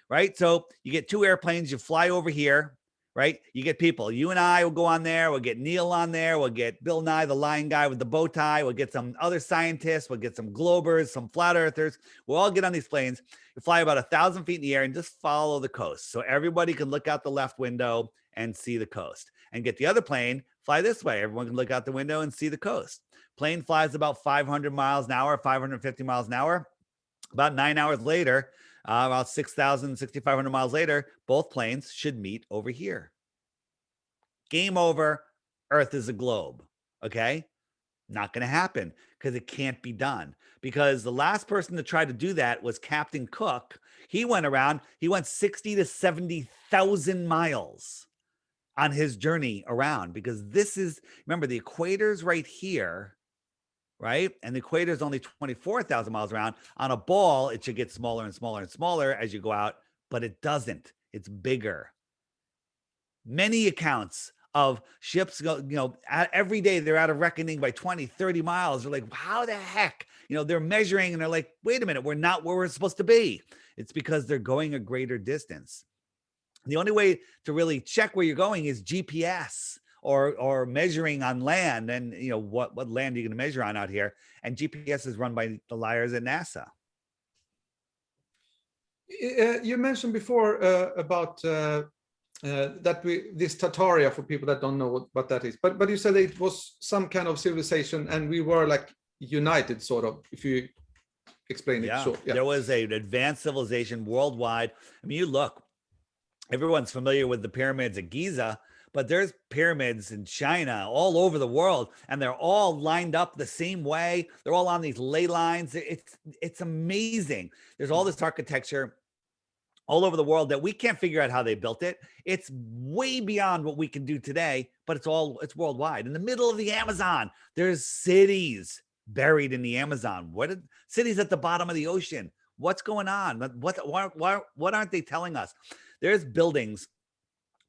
right? So you get two airplanes, you fly over here, right? You get people. You and I will go on there. We'll get Neil on there. We'll get Bill Nye, the lion guy with the bow tie. We'll get some other scientists. We'll get some globers, some flat earthers. We'll all get on these planes. You fly about 1,000 feet in the air and just follow the coast. So everybody can look out the left window and see the coast. And get the other plane, fly this way. Everyone can look out the window and see the coast. Plane flies about 500 miles an hour, 550 miles an hour. About 9 hours later, about 6,500 miles later, both planes should meet over here. Game over. Earth is a globe. Okay? Not going to happen because it can't be done. Because the last person to try to do that was Captain Cook. He went 60 to 70,000 miles on his journey around, because remember, the equator's right here, right? And the equator is only 24,000 miles around. On a ball, it should get smaller and smaller and smaller as you go out, but it doesn't. It's bigger. Many accounts of ships go, every day they're out of reckoning by 20, 30 miles. They're like, how the heck? They're measuring and they're like, wait a minute, we're not where we're supposed to be. It's because they're going a greater distance. The only way to really check where you're going is GPS or measuring on land. And what land are you going to measure on out here? And GPS is run by the liars at NASA. You mentioned before about this Tartaria, for people that don't know what that is, but you said it was some kind of civilization and we were like united, sort of, if you explain it short. There was an advanced civilization worldwide. I mean, you look, everyone's familiar with the pyramids at Giza, but there's pyramids in China, all over the world, and they're all lined up the same way. They're all on these ley lines. It's amazing. There's all this architecture all over the world that we can't figure out how they built it. It's way beyond what we can do today, but it's worldwide. In the middle of the Amazon, there's cities buried in the Amazon. Cities at the bottom of the ocean? What's going on? What aren't they telling us? There's buildings.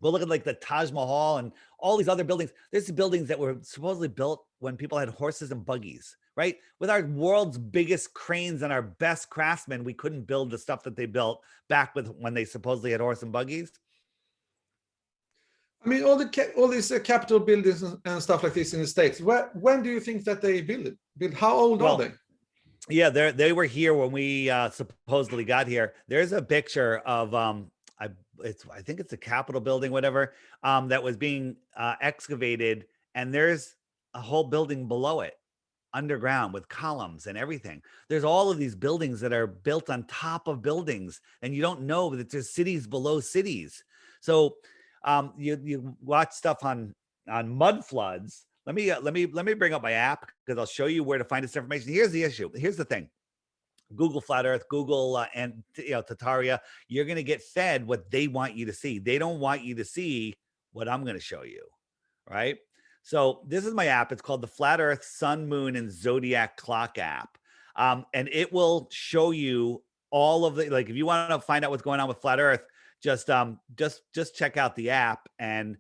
We'll look at like the Taj Mahal and all these other buildings. There's buildings that were supposedly built when people had horses and buggies, right? With our world's biggest cranes and our best craftsmen, we couldn't build the stuff that they built back when they supposedly had horse and buggies. I mean, all these Capitol buildings and stuff like this in the States. When do you think that they built it? How old are they? Yeah, they were here when we supposedly got here. There's a picture of I think it's a Capitol building, whatever, that was being excavated, and there's a whole building below it, underground, with columns and everything. There's all of these buildings that are built on top of buildings, and you don't know that there's cities below cities. So you watch stuff on mud floods. Let me bring up my app, because I'll show you where to find this information. Here's the issue. Here's the thing. Google Flat Earth, Google and Tartaria, you're going to get fed what they want you to see. They don't want you to see what I'm going to show you, right? So this is my app. It's called the Flat Earth Sun, Moon, and Zodiac Clock app. And it will show you all of the, like, if you want to find out what's going on with Flat Earth, just check out the app. And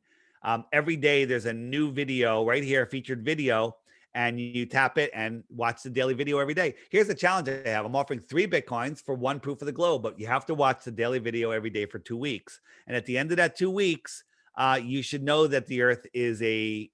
every day there's a new video right here, featured video, and you tap it and watch the daily video every day. Here's the challenge I have. I'm offering 3 Bitcoins for 1 proof of the globe, but you have to watch the daily video every day for 2 weeks. And at the end of that 2 weeks, you should know that the Earth is a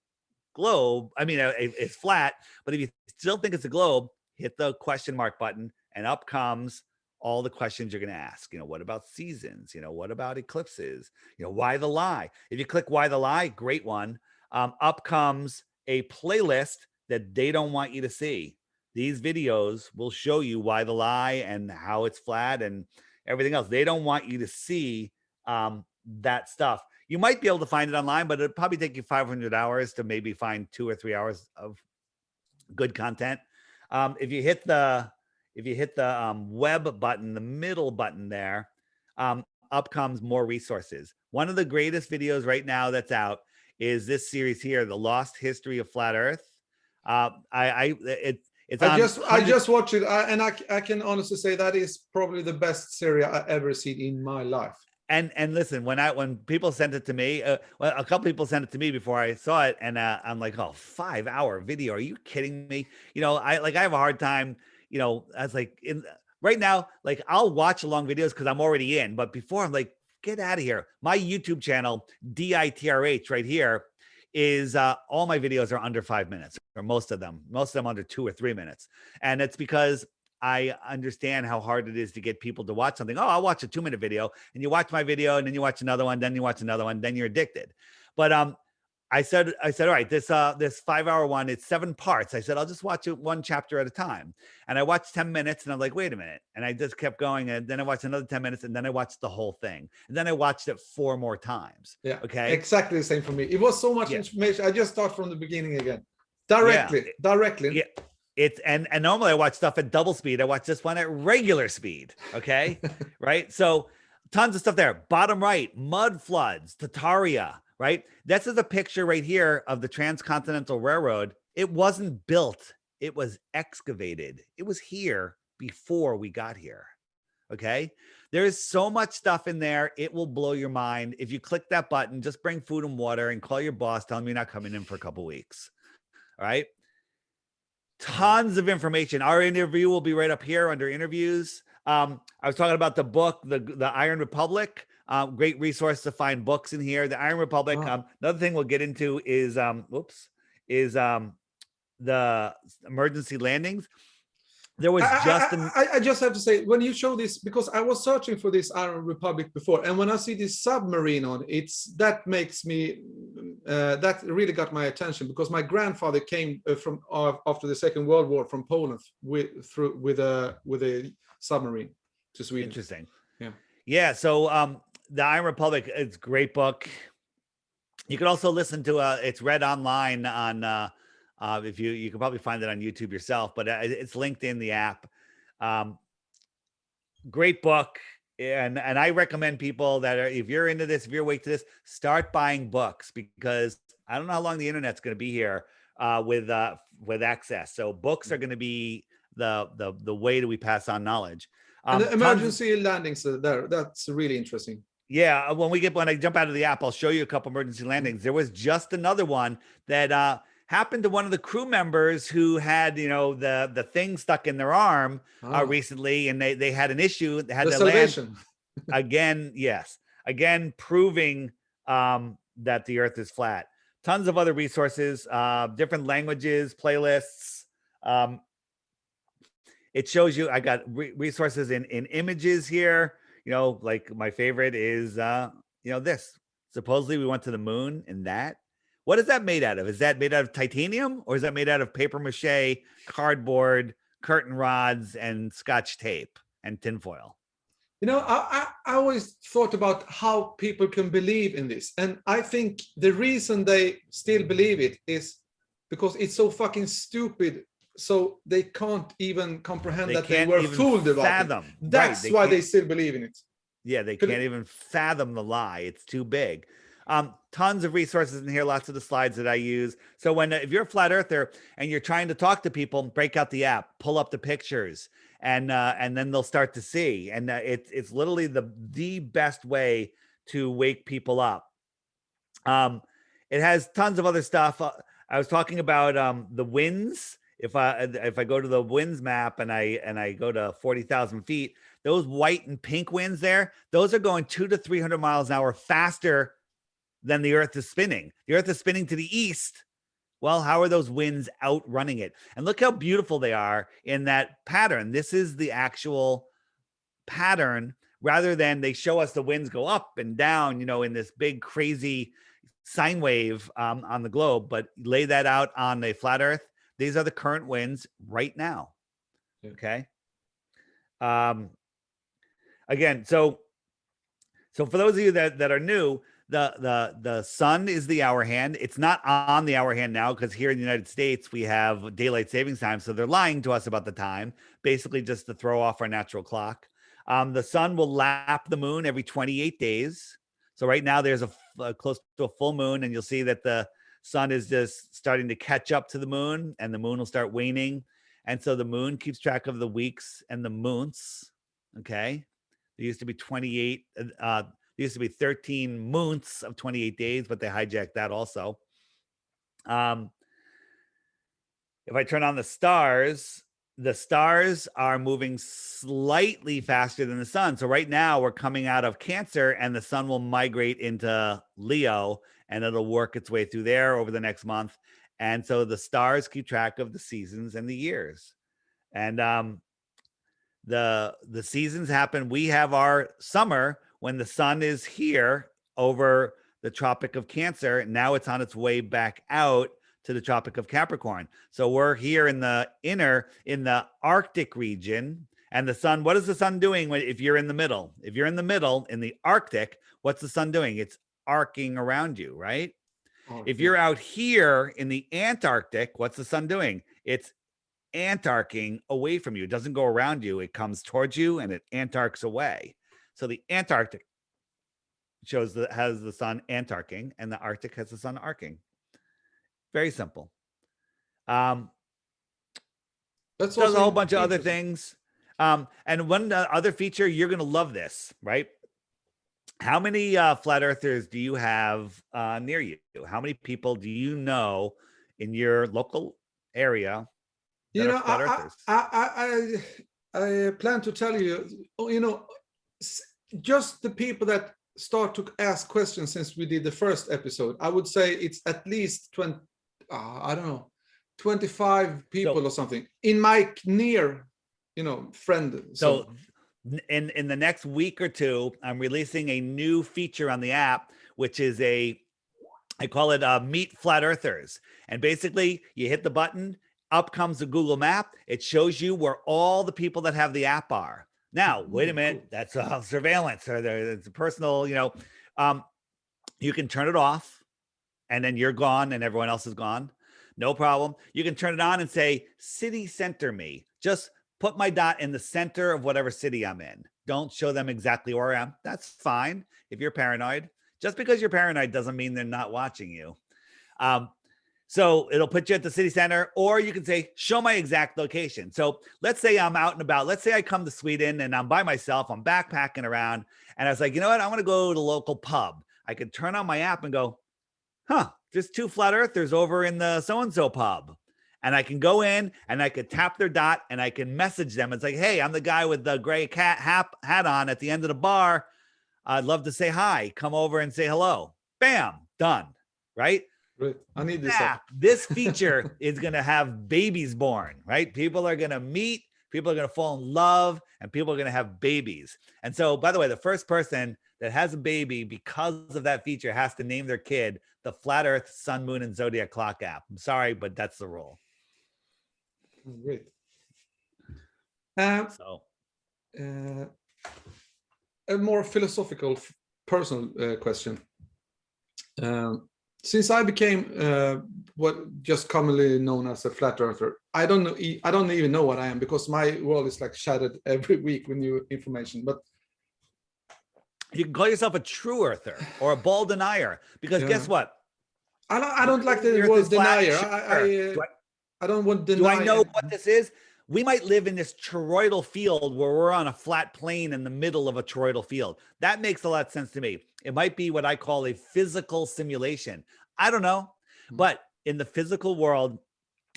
globe. I mean, it's flat, but if you still think it's a globe, hit the question mark button, and up comes all the questions you're going to ask. What about seasons? What about eclipses? Why the lie? If you click why the lie, great one. Up comes a playlist that they don't want you to see. These videos will show you why the lie and how it's flat and everything else. They don't want you to see that stuff. You might be able to find it online, but it'll probably take you 500 hours to maybe find 2 or 3 hours of good content. If you hit the web button, the middle button there, up comes more resources. One of the greatest videos right now that's out is this series here, The Lost History of Flat Earth. I just watched it, and I can honestly say that is probably the best series I ever seen in my life. And listen, when people sent it to me, a couple people sent it to me before I saw it, and I'm like, oh, 5-hour video? Are you kidding me? I have a hard time. I was like, right now, like, I'll watch long videos because I'm already in, but before, I'm like, get out of here. My YouTube channel, DITRH, right here, is all my videos are under 5 minutes, or most of them under 2 or 3 minutes. And it's because I understand how hard it is to get people to watch something. Oh, I'll watch a 2-minute video, and you watch my video, and then you watch another one, then you watch another one, then you're addicted. But I said, all right, this 5-hour one, it's 7 parts. I said, I'll just watch it 1 chapter at a time. And I watched 10 minutes, and I'm like, wait a minute. And I just kept going. And then I watched another 10 minutes, and then I watched the whole thing. And then I watched it 4 more times. Yeah. Okay. Exactly the same for me. It was so much information. I just start from the beginning again. Directly. Yeah. It's and normally I watch stuff at double speed. I watch this one at regular speed. Okay. Right. So tons of stuff there. Bottom right, mud floods, Tartaria. Right. This is a picture right here of the Transcontinental Railroad. It wasn't built. It was excavated. It was here before we got here. Okay. There is so much stuff in there. It will blow your mind. If you click that button, just bring food and water and call your boss. Tell him you're not coming in for a couple weeks. All right. Tons of information. Our interview will be right up here under interviews. I was talking about the book, the Iron Republic. Great resource to find books in here. The Iron Republic. Another thing we'll get into is the emergency landings. There was I just have to say, when you show this, because I was searching for this Iron Republic before, and when I see this submarine on, that makes me that really got my attention, because my grandfather came from after the Second World War from Poland with a submarine to Sweden. Interesting. Yeah. So the Iron Republic, it's a great book. You can also listen to it's read online on if you can probably find it on YouTube yourself, but it's linked in the app. Great book. And I recommend people that if you're into this, if you're awake to this, start buying books, because I don't know how long the internet's going to be here with access. So books are going to be the way that we pass on knowledge. And the emergency landings that's really interesting. Yeah, when I jump out of the app, I'll show you a couple emergency landings. There was just another one that happened to one of the crew members who had, the thing stuck in their arm recently, and they had an issue. They had to land again. Yes, again, proving that the Earth is flat. Tons of other resources, different languages, playlists. It shows you. I got resources in images here. Like my favorite is, this. Supposedly we went to the moon in that. What is that made out of? Is that made out of titanium, or is that made out of paper mache, cardboard, curtain rods, and Scotch tape and tinfoil? I always thought about how people can believe in this. And I think the reason they still believe it is because it's so fucking stupid. So they can't even comprehend that they were fooled about it. That's why they still believe in it. Yeah, they can't even fathom the lie. It's too big. Tons of resources in here, lots of the slides that I use. So if you're a flat earther and you're trying to talk to people, break out the app, pull up the pictures, and then they'll start to see. And it's literally the best way to wake people up. It has tons of other stuff. I was talking about the winds. If I go to the winds map and I go to 40,000 feet, those white and pink winds there, those are going 200 to 300 miles an hour faster than the Earth is spinning. The Earth is spinning to the east. Well, how are those winds outrunning it? And look how beautiful they are in that pattern. This is the actual pattern, rather than they show us the winds go up and down, in this big crazy sine wave on the globe, but lay that out on a flat Earth. These are the current winds right now. Okay. Again, so for those of you that are new, the sun is the hour hand. It's not on the hour hand now, because here in the United States we have daylight savings time, so they're lying to us about the time, basically just to throw off our natural clock. The sun will lap the moon every 28 days. So right now there's a close to a full moon, and you'll see that the sun is just starting to catch up to the moon, and the moon will start waning. And so the moon keeps track of the weeks and the months. Okay. There used to be 28, there used to be 13 months of 28 days, but they hijacked that also. If I turn on the stars are moving slightly faster than the sun. So right now we're coming out of Cancer, and the sun will migrate into Leo, and it'll work its way through there over the next month. And so the stars keep track of the seasons and the years. And the seasons happen. We have our summer when the sun is here over the Tropic of Cancer. Now it's on its way back out to the Tropic of Capricorn. So we're here in the Arctic region, and the sun, what is the sun doing if you're in the middle? If you're in the middle in the Arctic, what's the sun doing? It's arcing around you, right? If you're out here in the Antarctic, what's the sun doing? It's antarcing away from you. It doesn't go around you. It comes towards you and it antarcs away. So the Antarctic has the sun antarcing, and the Arctic has the sun arcing. Very simple. That's also a whole bunch of other things. And one other feature, you're going to love this, right? How many flat earthers do you have near you? How many people do you know in your local area You that are know, flat earthers? I plan to tell you, you know, just the people that start to ask questions since we did the first episode, I would say it's at least 20, I don't know, 25 people or something in my near, you know, friend. So in the next week or two, I'm releasing a new feature on the app, which is I call it Meet Flat Earthers. And basically you hit the button, up comes the Google map. It shows you where all the people that have the app are. Now, wait a minute, cool. That's surveillance or it's a personal, you know, you can turn it off and then you're gone and everyone else is gone. No problem. You can turn it on and say, city center me. Just put my dot in the center of whatever city I'm in. Don't show them exactly where I am. That's fine if you're paranoid. Just because you're paranoid doesn't mean they're not watching you. So it'll put you at the city center, or you can say, show my exact location. So let's say I'm out and about. Let's say I come to Sweden and I'm by myself. I'm backpacking around. And I was like, you know what? I want to go to the local pub. I could turn on my app and go, there's 2 flat earthers over in the so-and-so pub. And I can go in and I could tap their dot and I can message them. It's like, hey, I'm the guy with the gray hat on at the end of the bar. I'd love to say hi. Come over and say hello. Bam, done. Right? Right. I need this. This feature is going to have babies born, right? People are going to meet, people are going to fall in love, and people are going to have babies. And so, by the way, the first person that has a baby because of that feature has to name their kid the Flat Earth, Sun, Moon, and Zodiac Clock app. I'm sorry, but that's the rule. Great. A more philosophical, personal question. Since I became what just commonly known as a flat earther, I don't even know what I am, because my world is like shattered every week with new information. But you can call yourself a true earther or a ball denier, because guess what? I don't like the word denier. I don't want to deny. Do I know what this is? We might live in this toroidal field where we're on a flat plane in the middle of a toroidal field. That makes a lot of sense to me. It might be what I call a physical simulation. I don't know. But in the physical world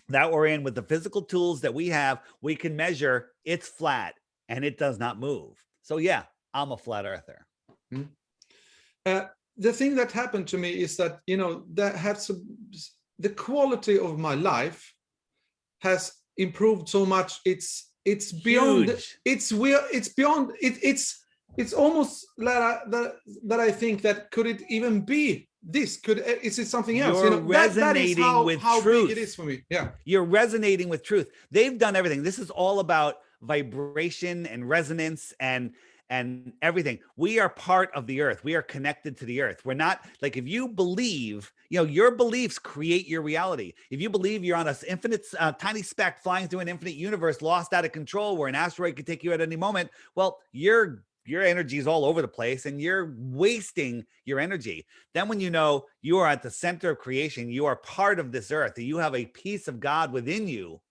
that we're in, with the physical tools that we have, we can measure it's flat and it does not move. So yeah, I'm a flat earther. The thing that happened to me is that, you know, the quality of my life has improved so much. It's beyond. Huge. It's beyond. It's almost that I think that could it even be this? Is it something else? You're resonating with how truth. big it is for me. Yeah, you're resonating with truth. They've done everything. This is all about vibration and resonance and everything. We are part of the earth. We are connected to the earth. We're not like, if you believe, you know, your beliefs create your reality. If you believe you're on an infinite tiny speck flying through an infinite universe, lost out of control, where an asteroid could take you at any moment, well, your energy is all over the place and you're wasting your energy. Then when you know you are at the center of creation, you are part of this earth, that you have a piece of God within you,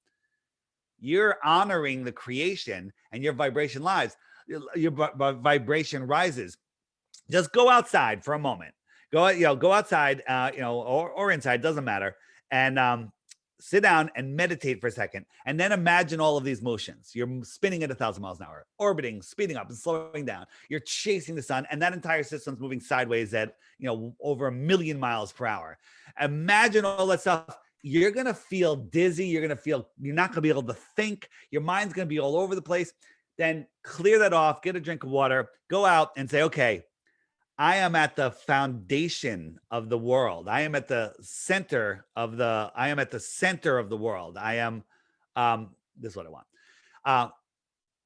you're honoring the creation and your vibration your vibration rises. Just go outside for a moment. Go outside, or inside, doesn't matter. And sit down and meditate for a second. And then imagine all of these motions. You're spinning at 1,000 miles an hour, orbiting, speeding up and slowing down. You're chasing the sun, and that entire system's moving sideways at, over 1 million miles per hour. Imagine all that stuff. You're going to feel dizzy. You're not going to be able to think. Your mind's going to be all over the place. Then clear that off, get a drink of water, go out and say, okay, I am at the foundation of the world. I am at the center of the world. I am, this is what I want.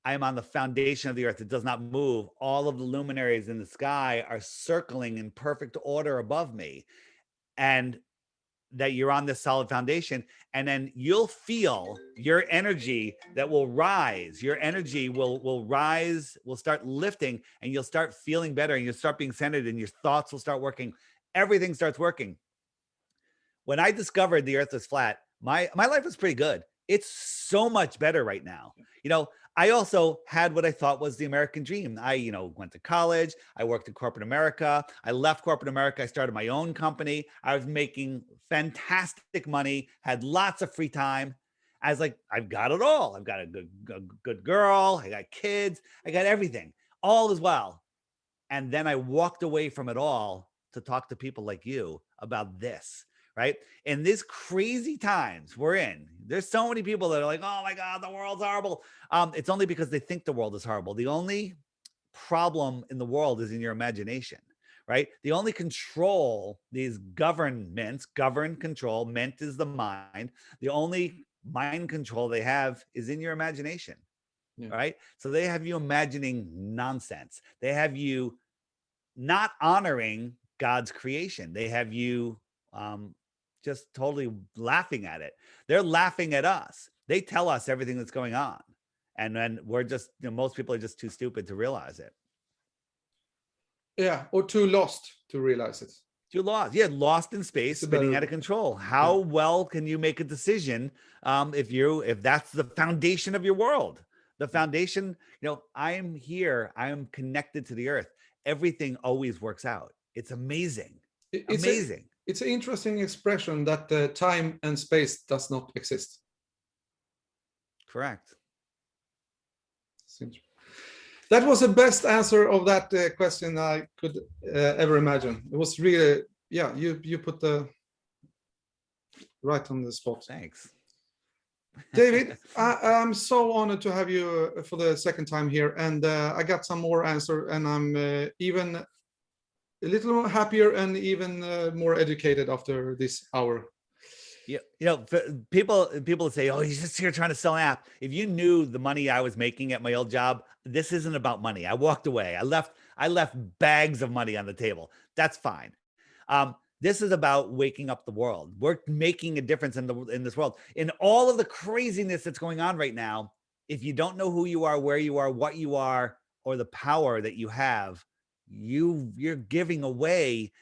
I am on the foundation of the earth. It does not move. All of the luminaries in the sky are circling in perfect order above me. And that you're on this solid foundation, and then you'll feel your energy that will rise. Your energy will rise, will start lifting, and you'll start feeling better, and you'll start being centered, and your thoughts will start working. Everything starts working. When I discovered the earth was flat, my life was pretty good. It's so much better right now. I also had what I thought was the American dream. I, went to college. I worked in corporate America. I left corporate America. I started my own company. I was making fantastic money, had lots of free time. I was like, I've got it all. I've got a good girl. I got kids. I got everything. All as well. And then I walked away from it all to talk to people like you about this. Right. In these crazy times we're in, there's so many people that are like, oh my God, the world's horrible. It's only because they think the world is horrible. The only problem in the world is in your imagination, right? The only control these governments control, ment is the mind. The only mind control they have is in your imagination. Yeah. Right. So they have you imagining nonsense. They have you not honoring God's creation. They have you, just totally laughing at it. They're laughing at us. They tell us everything that's going on. And then we're just, most people are just too stupid to realize it. Yeah, or too lost to realize it. Too lost. Yeah, lost in space, spinning out of control. How well can you make a decision if that's the foundation of your world? The foundation, I'm here. I am connected to the earth. Everything always works out. It's amazing. Amazing. It's an interesting expression that time and space does not exist. Correct. That was the best answer of that question I could ever imagine. It was really, yeah, you put the right on the spot. Thanks. David, I'm so honored to have you for the second time here, and I got some more answer, and I'm even a little more happier and even more educated after this hour. Yeah, people say, oh, he's just here trying to sell an app. If you knew the money I was making at my old job, this isn't about money. I walked away. I left bags of money on the table. That's fine. This is about waking up the world. We're making a difference in this world. In all of the craziness that's going on right now, if you don't know who you are, where you are, what you are, or the power that you have, you're giving away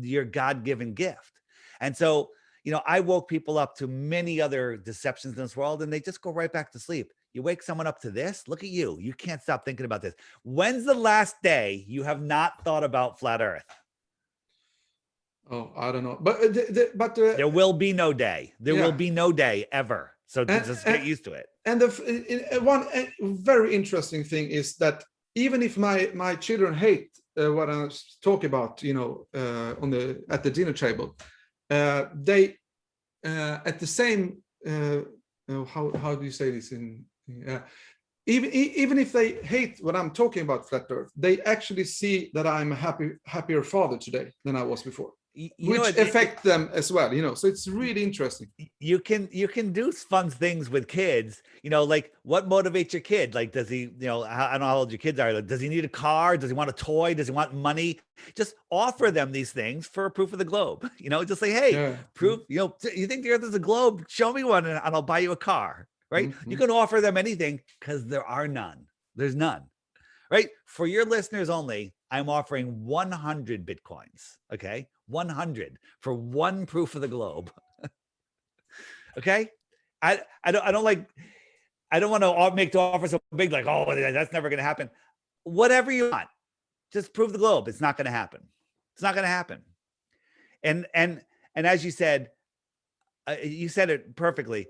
your God-given gift. And so, I woke people up to many other deceptions in this world, and they just go right back to sleep. You wake someone up to this, look at you. You can't stop thinking about this. When's the last day you have not thought about flat Earth? Oh, I don't know. But there will be no day. There will be no day ever. So just get used to it. And one very interesting thing is that even if my children hate what I talk about, at the dinner table, they at the same how do you say this in even if they hate what I'm talking about flat Earth, they actually see that I'm a happier father today than I was before, which affect them as well, so it's really interesting. You can do fun things with kids, like what motivates your kid? Like, does he, I don't know how old your kids are. Like, does he need a car? Does he want a toy? Does he want money? Just offer them these things for proof of the globe, just say, hey, proof, you think the earth is a globe? Show me one and I'll buy you a car, right? Mm-hmm. You can offer them anything because there are none. There's none, right? For your listeners only, I'm offering 100 Bitcoins, okay? 100 for one proof of the globe. Okay? I don't want to make the offer so big, like, oh, that's never going to happen. Whatever you want, just prove the globe. It's not going to happen. It's not going to happen. And as you said it perfectly.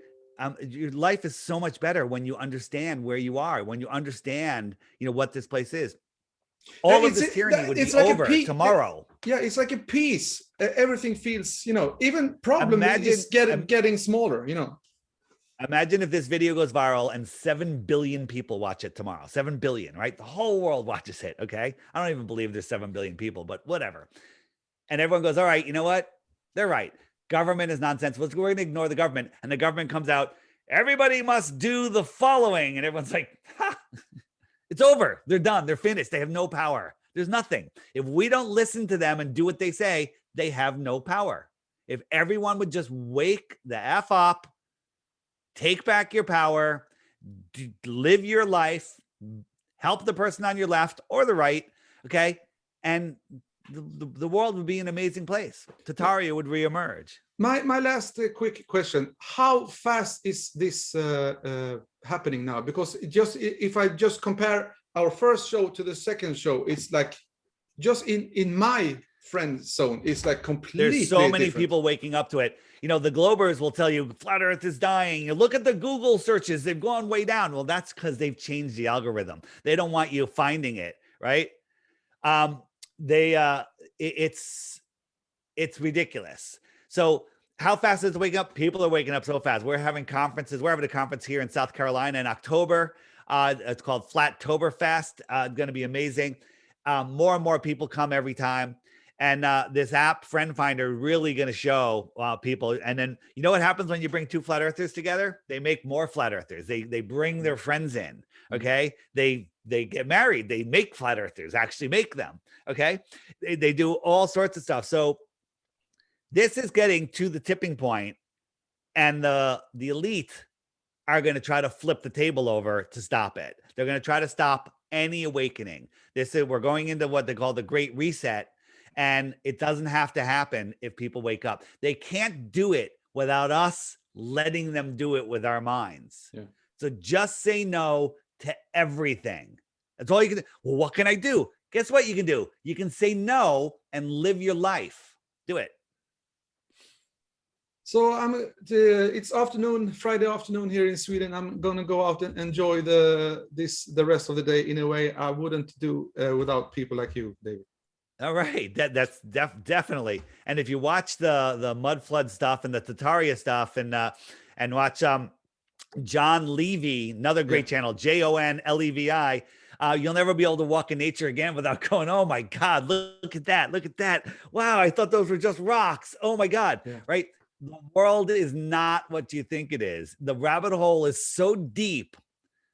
Your life is so much better when you understand where you are, when you understand, what this place is. All of this tyranny would be over tomorrow. Yeah, it's like a peace. Everything feels, even problem is getting smaller, Imagine if this video goes viral and 7 billion people watch it tomorrow. 7 billion, right? The whole world watches it, okay? I don't even believe there's 7 billion people, but whatever. And everyone goes, all right, you know what? They're right. Government is nonsense. We're going to ignore the government. And the government comes out, everybody must do the following. And everyone's like, ha! It's over. They're done. They're finished. They have no power. There's nothing. If we don't listen to them and do what they say, they have no power. If everyone would just wake the F up, take back your power, live your life, help the person on your left or the right, okay? And the world would be an amazing place. Tataria would reemerge. My last quick question: how fast is this happening now, because if I just compare our first show to the second show, it's like just in my friend zone, it's like completely There's so many different. people waking up to it. You know, the Globers will tell you flat Earth is dying. You look at the Google searches; they've gone way down. Well, that's because they've changed the algorithm. They don't want you finding it, right? It's ridiculous. So how fast is it waking up? People are waking up so fast. We're having conferences. We're having a conference here in South Carolina in October. It's called Flattoberfest. It's going to be amazing. More and more people come every time. And this app, Friend Finder, really going to show people. And then you know what happens when you bring two flat earthers together? They make more flat earthers. They bring their friends in. Okay. They get married. They make flat earthers, actually make them. Okay. They do all sorts of stuff. So this is getting to the tipping point, and the elite are going to try to flip the table over to stop it. They're going to try to stop any awakening. We're going into what they call the Great Reset, and it doesn't have to happen if people wake up. They can't do it without us letting them do it with our minds. Yeah. So just say no to everything. That's all you can do. Well, what can I do? Guess what you can do? You can say no and live your life. Do it. So it's afternoon, Friday afternoon here in Sweden. I'm gonna go out and enjoy the rest of the day in a way I wouldn't do without people like you, David. All right, that's definitely. And if you watch the mud flood stuff and the Tataria stuff, and watch John Levy, another great channel, JONLEVI. You'll never be able to walk in nature again without going, oh my God, look at that. Look at that. Wow, I thought those were just rocks. Oh my God, right? The world is not what you think it is. The rabbit hole is so deep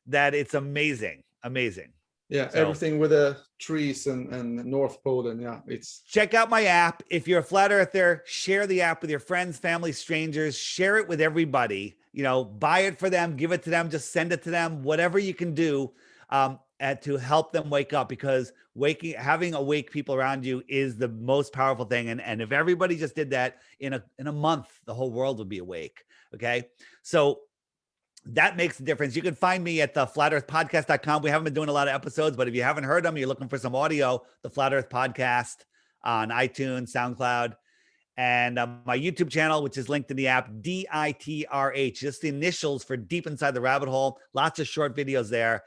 that it's amazing. Amazing. Yeah, so, everything with the trees and North Pole, and it's. Check out my app. If you're a flat earther, share the app with your friends, family, strangers. Share it with everybody. You know, buy it for them, give it to them, just send it to them. Whatever you can do to help them wake up, because having awake people around you is the most powerful thing. And if everybody just did that in a month, the whole world would be awake. Okay, so that makes a difference. You can find me at the flatearthpodcast.com. We haven't been doing a lot of episodes, but if you haven't heard them, you're looking for some audio, the Flat Earth Podcast on iTunes, SoundCloud, and my YouTube channel, which is linked in the app, DITRH, just the initials for Deep Inside the Rabbit Hole. Lots of short videos there.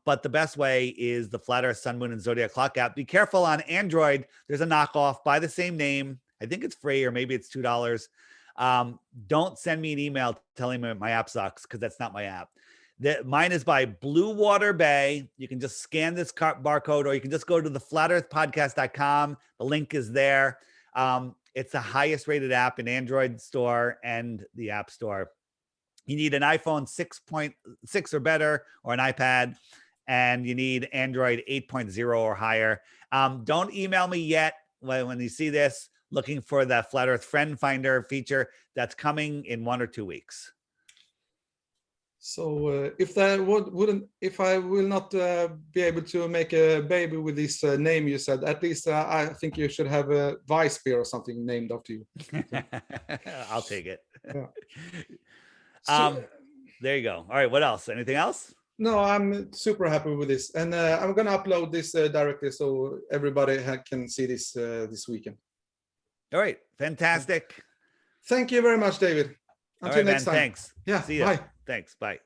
But the best way is the Flat Earth Sun, Moon, and Zodiac Clock app. Be careful on Android. There's a knockoff by the same name. I think it's free, or maybe it's $2. Don't send me an email telling me my app sucks, because that's not my app. Mine is by Blue Water Bay. You can just scan this barcode, or you can just go to the flatearthpodcast.com. The link is there. It's the highest rated app in Android store and the App Store. You need an iPhone 6.6 or better, or an iPad, and you need Android 8.0 or higher. Don't email me yet when you see this, looking for the Flat Earth Friend Finder feature that's coming in 1 or 2 weeks. So if I will not be able to make a baby with this name you said, at least I think you should have a Weiss beer or something named after you. I'll take it. Yeah. There you go. All right. What else? Anything else? No, I'm super happy with this, and I'm gonna upload this directly so everybody can see this this weekend. All right. Fantastic. Thank you very much, David. Until next time. Thanks. Yeah. See you. Bye. Thanks. Bye.